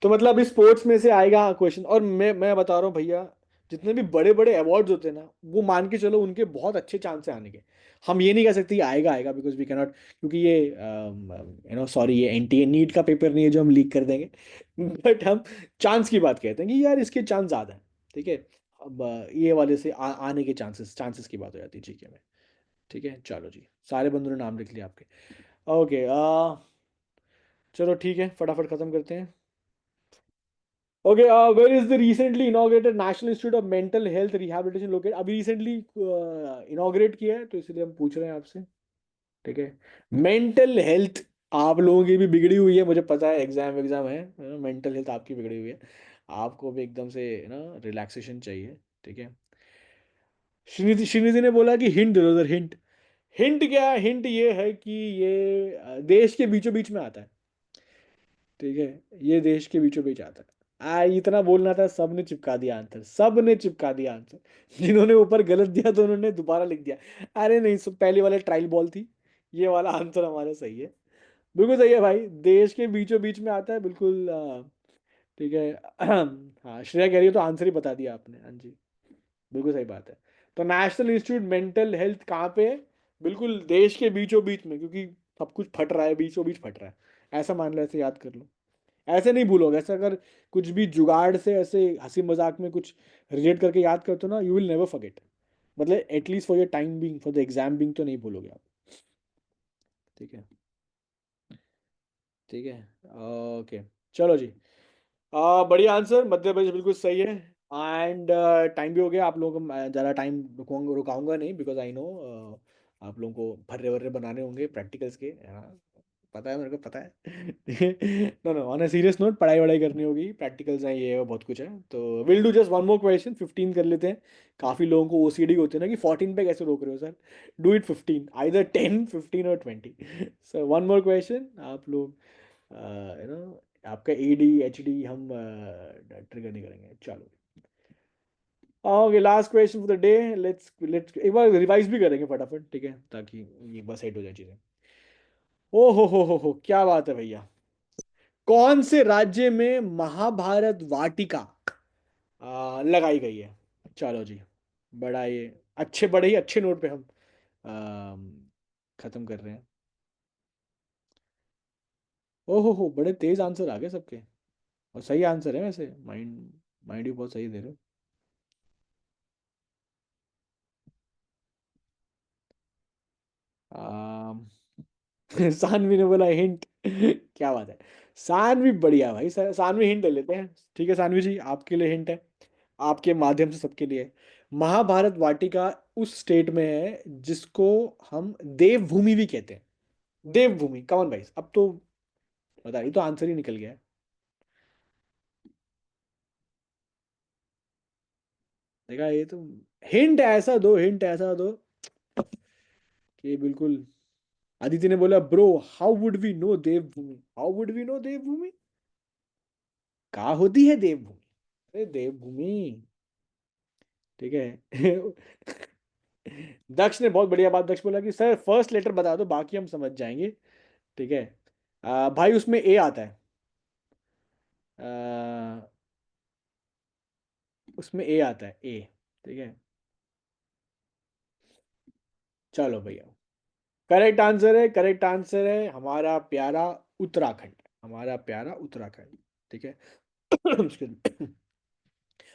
S1: तो मतलब इस स्पोर्ट्स में से आएगा क्वेश्चन। और मैं बता रहा हूँ भैया, जितने भी बड़े बड़े अवार्ड्स होते हैं ना, वो मान के चलो उनके बहुत अच्छे चांस है आने के। हम ये नहीं कह सकते ये आएगा आएगा, बिकॉज वी कैनॉट, क्योंकि ये सॉरी, ये एनटीए नीट का पेपर नहीं है जो हम लीक कर देंगे। बट हम चांस की बात कहते हैं कि यार इसके चांस ज़्यादा है। ठीक है, अब ये वाले से आने के चांसेस चांसेस की बात हो जाती है। ठीक है, मैं, ठीक है, चलो जी, सारे बंदों ने नाम लिख लिया आपके। ओके, चलो ठीक है, फटाफट खत्म करते हैं। Okay, where is the recently inaugurated national institute of mental health rehabilitation locate? अभी रिसेंटली इनॉग्रेट किया है, तो इसलिए हम पूछ रहे हैं आपसे। ठीक है, मेंटल हेल्थ आप लोगों की भी बिगड़ी हुई है, मुझे पता है, एग्जाम एग्जाम है। मेंटल हेल्थ आपकी बिगड़ी हुई है, आपको भी एकदम से ना रिलैक्सेशन चाहिए। ठीक है, श्रीनिधि श्रीनिधि ने बोला कि हिंट दे दो सर, हिंट। हिंट क्या है? हिंट ये है कि ये देश के बीचों बीच में आता है। ठीक है, ये देश के बीचों बीच आता है। इतना बोलना था, सब ने चिपका दिया आंसर, सब ने चिपका दिया आंसर। जिन्होंने ऊपर गलत दिया तो उन्होंने दोबारा लिख दिया। अरे नहीं, सब पहले वाले ट्रायल बॉल थी, ये वाला आंसर हमारा सही है। बिल्कुल सही है भाई, देश के बीचों बीच में आता है, बिल्कुल। ठीक है। हाँ, श्रेया कह रही है तो आंसर ही बता दिया आपने, हाँ जी, बिल्कुल सही बात है। तो नेशनल इंस्टीट्यूट मेंटल हेल्थ कहाँ पे है? बिल्कुल देश के बीचों बीच में, क्योंकि सब कुछ फट रहा है, बीचों बीच फट रहा है, ऐसा मान लो, ऐसे याद कर लो। ऐसे नहीं भूलोगे, ऐसे अगर कुछ भी जुगाड़ से ऐसे हंसी मजाक में कुछ रिलेट करके याद करते हो ना, यू विल नेवर फॉरगेट। मतलब at least for your time being, for the exam being तो नहीं भूलोगे आप। ठीक है, ठीक है, ओके, चलो जी। बढ़िया आंसर, मध्य प्रदेश बिल्कुल सही है। एंड टाइम भी हो गया, आप लोगों को मैं ज़्यादा टाइम रुकाऊंगा नहीं, बिकॉज आई नो आप लोगों को भर्रे वर्रे बनाने होंगे प्रैक्टिकल्स के। हाँ, पता है, मेरे को पता है। No no, on a serious note, पढ़ाई वढ़ाई करनी होगी, प्रैक्टिकल्स हैं, ये है, बहुत कुछ है। तो will do just one more question, 15 कर लेते हैं। काफ़ी लोगों को ओसीडी होते हैं ना कि 14 पे कैसे रोक रहे हो सर। डू इट 15, आइदर 10, 15 और 20। सो वन मोर क्वेश्चन, आप लोग आपका ADHD हम ट्रिगर नहीं करेंगे, चलो। Okay, last question for the day. Let's एक बार रिवाइज भी करेंगे फटाफट, ठीक है, ताकि एक बार सेट हो जाए चीजें। ओ हो, क्या बात है भैया। कौन से राज्य में महाभारत वाटिका लगाई गई है? चलो जी, बड़ा ये अच्छे, बड़े ही अच्छे नोट पे हम खत्म कर रहे हैं। ओ हो, बड़े तेज आंसर आ गए सबके। और सही आंसर है वैसे, माइंड माइंड भी बहुत सही दे रहे हो। सानवी ने बोला हिंट। क्या बात है, सानवी बढ़िया भाई, सानवी हिंट ले लेते हैं। ठीक है सानवी जी, आपके लिए हिंट है, आपके माध्यम से सबके लिए। महाभारत वाटिका उस स्टेट में है जिसको हम देवभूमि भी कहते हैं। देवभूमि, कौन भाई, अब तो बता, ये तो आंसर ही निकल गया है। देखा, ये तो हिंट ऐसा दो, हिंट ऐसा दो कि बिल्कुल। आदित्य ने बोला bro, how would we know Devbhoomi, how would we know Devbhoomi, कहाँ होती है देवभूमि? अरे देवभूमि, ठीक है। दक्ष ने बहुत बढ़िया बात, दक्ष बोला कि सर फर्स्ट लेटर बता दो, बाकी हम समझ जाएंगे। ठीक है, भाई उसमें ए आता है। आ, उसमें ए आता है, ए। ठीक है, चलो भैया, करेक्ट आंसर है, करेक्ट आंसर है हमारा प्यारा उत्तराखंड, हमारा प्यारा उत्तराखंड। ठीक है। Excuse me।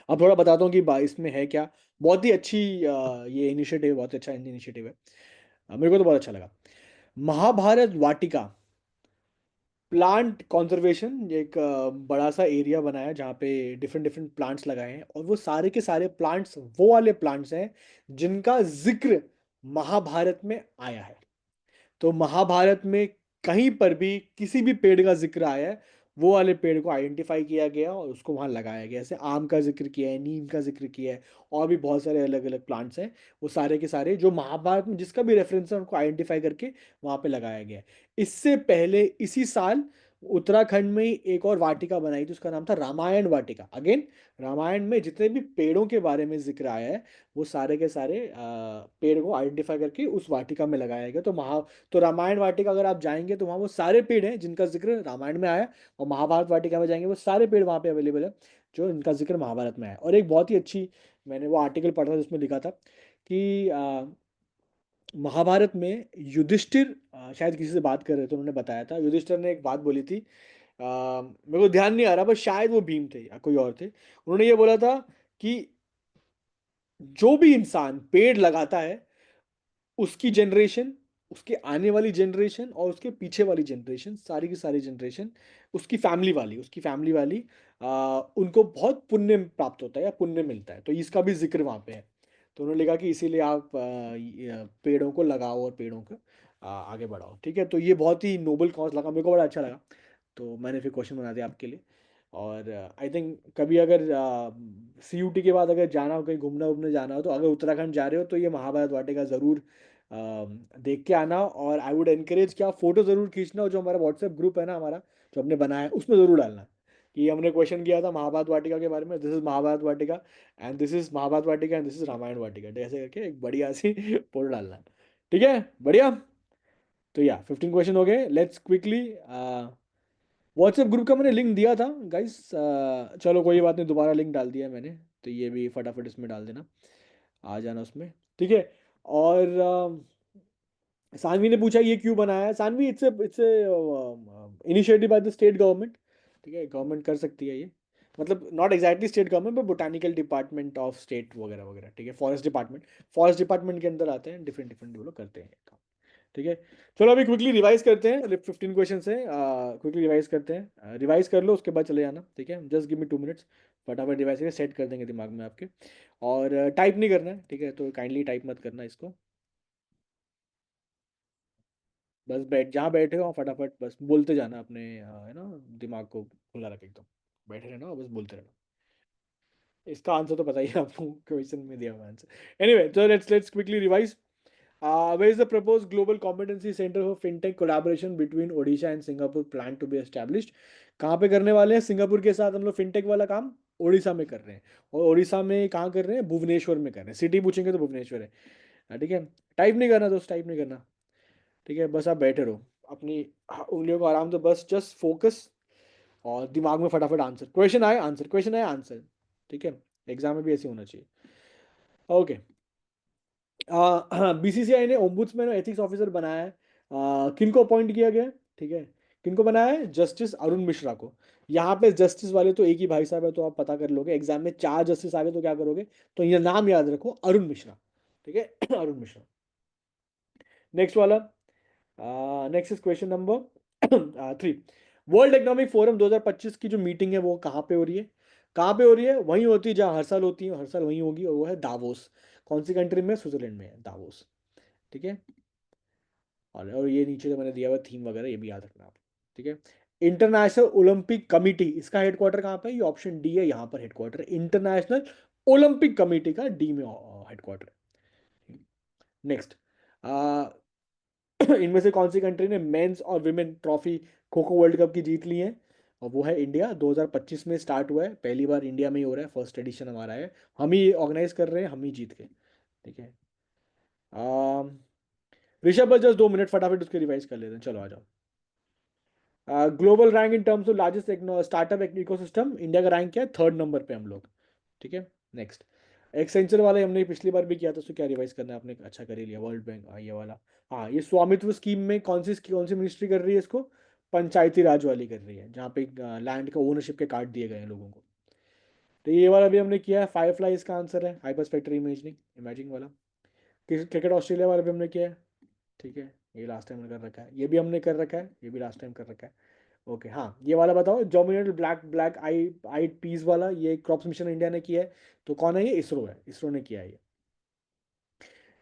S1: अब थोड़ा बताता हूँ कि इसमें है क्या। बहुत ही अच्छी ये इनिशिएटिव, बहुत अच्छा इनिशिएटिव है। मेरे को तो बहुत अच्छा लगा। महाभारत वाटिका प्लांट कॉन्जर्वेशन, एक बड़ा सा एरिया बनाया जहाँ पे डिफरेंट डिफरेंट प्लांट्स लगाए हैं, और वो सारे के सारे प्लांट्स वो वाले प्लांट्स हैं जिनका जिक्र महाभारत में आया है। तो महाभारत में कहीं पर भी किसी भी पेड़ का जिक्र आया है, वो वाले पेड़ को आइडेंटिफाई किया गया और उसको वहां लगाया गया। जैसे आम का जिक्र किया है, नीम का जिक्र किया है, और भी बहुत सारे अलग अलग प्लांट्स हैं। वो सारे के सारे जो महाभारत में जिसका भी रेफरेंस है, उनको आइडेंटिफाई करके वहां पे लगाया गया है। इससे पहले इसी साल उत्तराखंड में ही एक और वाटिका बनाई थी, उसका नाम था रामायण वाटिका। अगेन, रामायण में जितने भी पेड़ों के बारे में जिक्र आया है, वो सारे के सारे पेड़ को आइडेंटिफाई करके उस वाटिका में लगाया गया। तो रामायण वाटिका अगर आप जाएंगे तो वहाँ वो सारे पेड़ हैं जिनका जिक्र रामायण में आया है, और महाभारत वाटिका में जाएंगे वो सारे पेड़ वहाँ पे अवेलेबल है जो इनका जिक्र महाभारत में है। और एक बहुत ही अच्छी, मैंने वो आर्टिकल पढ़ा था जिसमें लिखा था कि महाभारत में युधिष्ठिर शायद किसी से बात कर रहे थे, उन्होंने बताया था, युधिष्ठिर ने एक बात बोली थी, मेरे को ध्यान नहीं आ रहा, पर शायद वो भीम थे या कोई और थे। उन्होंने ये बोला था कि जो भी इंसान पेड़ लगाता है, उसकी जनरेशन, उसके आने वाली जनरेशन और उसके पीछे वाली जनरेशन, सारी की सारी जनरेशन, उसकी फैमिली वाली उनको बहुत पुण्य प्राप्त होता है या पुण्य मिलता है। तो इसका भी जिक्र वहाँ पे है। तो उन्होंने लिखा कि इसीलिए आप पेड़ों को लगाओ और पेड़ों को आगे बढ़ाओ। ठीक है, तो ये बहुत ही नोबल कॉज लगा, मेरे को बड़ा अच्छा लगा। तो मैंने फिर क्वेश्चन बना दिया आपके लिए। और आई थिंक कभी अगर CUT के बाद अगर जाना हो, कहीं घूमना उमने जाना हो, तो अगर उत्तराखंड जा रहे हो तो ये महाभारत वाटिका ज़रूर देख के आना। और आई वुड एनकरेज कि आप फोटो ज़रूर खींचना, और जो हमारा व्हाट्सएप ग्रुप है ना हमारा, जो हमने बनाया है, उसमें ज़रूर डालना कि हमने क्वेश्चन किया था महाभारत वाटिका के बारे में, दिस इज़ महाभारत वाटिका एंड दिस इज़ महाभारत वाटिका एंड दिस इज़ रामायण वाटिका, तो ऐसे करके एक बढ़िया सी फोटो डालना। ठीक है, बढ़िया। तो या 15 क्वेश्चन हो गए, लेट्स क्विकली। व्हाट्सएप ग्रुप का मैंने लिंक दिया था गाइस, चलो कोई बात नहीं, दोबारा लिंक डाल दिया मैंने, तो ये भी फटाफट इसमें डाल देना, आ जाना उसमें। ठीक है। और सानवी ने पूछा ये क्यों बनाया है। Saanvi, it's initiative by the state government. ठीक है, गवर्नमेंट कर सकती है ये, मतलब not exactly state government, but botanical department of state वगैरह वगैरह। ठीक है, फॉरेस्ट डिपार्टमेंट के अंदर आते हैं, डिफरेंट डिफरेंट वो लोग करते हैं काम। ठीक है, चलो अभी क्विकली रिवाइज करते हैं, 15 क्वेश्चन है, क्विकली रिवाइज करते हैं, रिवाइज कर लो उसके बाद चले जाना। ठीक है, जस्ट गिव मी 2 मिनट्स, फटाफट रिवाइज करके सेट कर देंगे दिमाग में आपके। और टाइप नहीं करना है, ठीक है, तो काइंडली टाइप मत करना इसको, बस जहाँ बैठे हो फटाफट बस बोलते जाना अपने, है ना, दिमाग को खुला रख एकदम, बैठे रहना और बस बोलते रहना। इसका आंसर तो पता ही है आपको, क्वेश्चन में दिया हुआ answer. Anyway, so let's quickly revise. Where is the proposed global competency center for fintech collaboration between Odisha and Singapore planned to be established? कहाँ पे करने वाले हैं सिंगापुर के साथ हम लोग फिनटेक वाला काम? ओडिशा में कर रहे हैं। और ओडिशा में कहाँ कर रहे हैं? भुवनेश्वर में कर रहे हैं। सिटी पूछेंगे तो भुवनेश्वर है। ठीक है, टाइप नहीं करना दोस्त, टाइप नहीं करना। ठीक है, बस आप बैठे रहो अपनी उंगलियों को आराम से, बस जस्ट फोकस, और दिमाग में फटाफट आंसर, क्वेश्चन आए आंसर, क्वेश्चन आए आंसर। ठीक है, एग्जाम में भी ऐसे होना चाहिए। ओके, BCCI ने ओम्बुड्समैन और एथिक्स ऑफिसर बनाया है। किनको अपॉइंट किया गया है? ठीक है, किनको बनाया है? जस्टिस अरुण मिश्रा को। यहाँ पे जस्टिस वाले तो एक ही भाई साहब है, तो आप पता कर लोगे, एग्जाम में 4 जस्टिस आ गए तो क्या करोगे, तो ये नाम याद रखो, अरुण मिश्रा। ठीक है, अरुण मिश्रा। नेक्स्ट वाला, next is question number 3। World economic forum 2025 की जो मीटिंग है वो कहाँ पे हो रही है? कहाँ पे हो रही है? वहीं होती है जहाँ हर साल होती है, हर साल वहीं होगी, और वो है दावोस। कौन सी कंट्री में? स्विट्जरलैंड में है दावोस। ठीक है, और ये नीचे जो मैंने दिया हुआ थीम वगैरह ये भी याद रखना आप। ठीक है, इंटरनेशनल ओलंपिक कमिटी, इसका हेडक्वार्टर कहाँ पे है? ये ऑप्शन डी है, यहाँ पर हेडक्वार्टर इंटरनेशनल ओलंपिक कमिटी का डी में हेडक्वार्टर है। नेक्स्ट, इनमें से कौन सी कंट्री ने मेंस और women trophy kho kho world cup की जीत ली है? और वो है इंडिया। 2025 में स्टार्ट हुआ है, पहली बार इंडिया में ही हो रहा है, फर्स्ट एडिशन हमारा है, हम ही ऑर्गेनाइज कर रहे हैं, हम ही जीत गए। ठीक है, ऋषभ बस जस्ट 2 मिनट फटाफट उसके रिवाइज कर लेते हैं, चलो आ जाओ। Global rank in terms of largest startup ecosystem, India का रैंक क्या है? 3rd नंबर पे हम लोग। ठीक है, नेक्स्ट, एक्सेंचर वाले हमने पिछली बार भी किया था, उसको क्या रिवाइज करना है आपने? अच्छा कर ही लिया, वर्ल्ड बैंक, ये वाला। हाँ, ये स्वामित्व स्कीम में कौन सी मिनिस्ट्री कर रही है इसको? पंचायती राज वाली कर रही है, जहाँ पे लैंड का ओनरशिप के कार्ड दिए गए हैं लोगों को। तो ये वाला भी हमने किया है, फायरफ्लाई इसका आंसर है, हाइपरस्पेक्ट्रल इमेजिंग, इमेजिंग वाला। क्रिकेट ऑस्ट्रेलिया वाला भी हमने किया है। ठीक है, ये लास्ट टाइम कर रखा है, ये भी हमने कर रखा है, ये भी लास्ट टाइम कर रखा है। ओके, हाँ, ये वाला बताओ, डोमिनेट ब्लैक ब्लैक आई पीस वाला, ये क्रॉप्स मिशन इंडिया ने किया है, तो कौन है ये? इसरो है, इसरो ने किया है ये।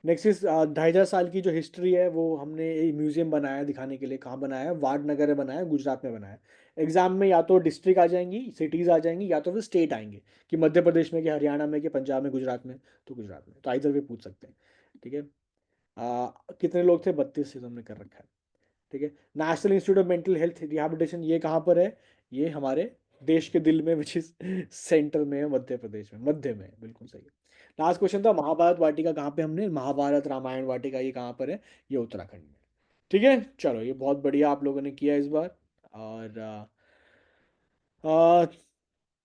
S1: नेक्स्ट इज 2,500 साल की जो हिस्ट्री है वो हमने एक म्यूजियम बनाया है दिखाने के लिए। कहाँ बनाया है? वाडनगर में बनाया है, गुजरात में बनाया है। एग्जाम में या तो डिस्ट्रिक्ट आ जाएंगी, सिटीज आ जाएंगी, या तो फिर स्टेट आएंगे, कि मध्य प्रदेश में, कि हरियाणा में, कि पंजाब में, गुजरात में, तो गुजरात में, तो आइधर भी पूछ सकते हैं। ठीक है, कितने लोग थे? 32 से, तो हमने कर रखा है। ठीक है। National institute of mental health rehabilitation ये कहाँ पर है? ये हमारे देश के दिल में, विच इज सेंटर में है, मध्य प्रदेश में, मध्य में है, बिल्कुल सही है। लास्ट क्वेश्चन था महाभारत वाटिका कहाँ पे, हमने महाभारत रामायण वाटिका ये कहाँ पर है? ये उत्तराखंड में। ठीक है, चलो ये बहुत बढ़िया आप लोगों ने किया इस बार। और आ,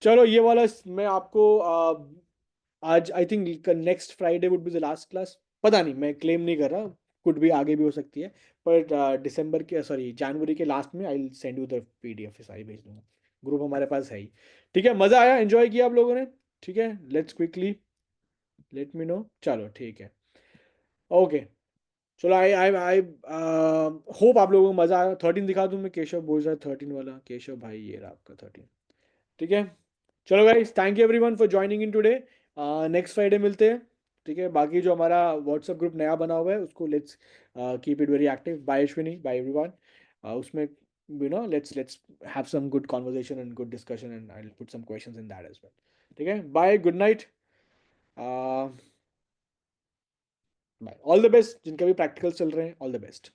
S1: चलो ये वाला मैं आपको आज I think next Friday would be the last class. पता नहीं, मैं क्लेम नहीं कर रहा, कुड भी आगे भी हो सकती है। पर दिसंबर के, सॉरी जनवरी के लास्ट में I send you the PDF, सारी भेज दूंगा। ग्रुप हमारे पास है ही। ठीक है, मज़ा आया, एंजॉय किया आप लोगों ने। ठीक है, let's quickly let me know. चलो ठीक है, ओके। चलो आई आई आई होप आप लोगों को मज़ा आया। 13 दिखा दूँ मैं? केशव बोल रहा है 13 वाला, केशव भाई ये रहा आपका 13। ठीक है, चलो guys, thank you everyone for joining in today. Next Friday मिलते हैं। ठीक है, बाकी जो हमारा व्हाट्सएप ग्रुप नया बना हुआ है उसको let's keep it very active. Bye Ashwini, bye everyone. उसमें let's have some good conversation and good discussion and I will put some questions in that as well. ठीक है, bye, good night, bye, all the best जिनका भी प्रैक्टिकल्स चल रहे हैं, ऑल द बेस्ट।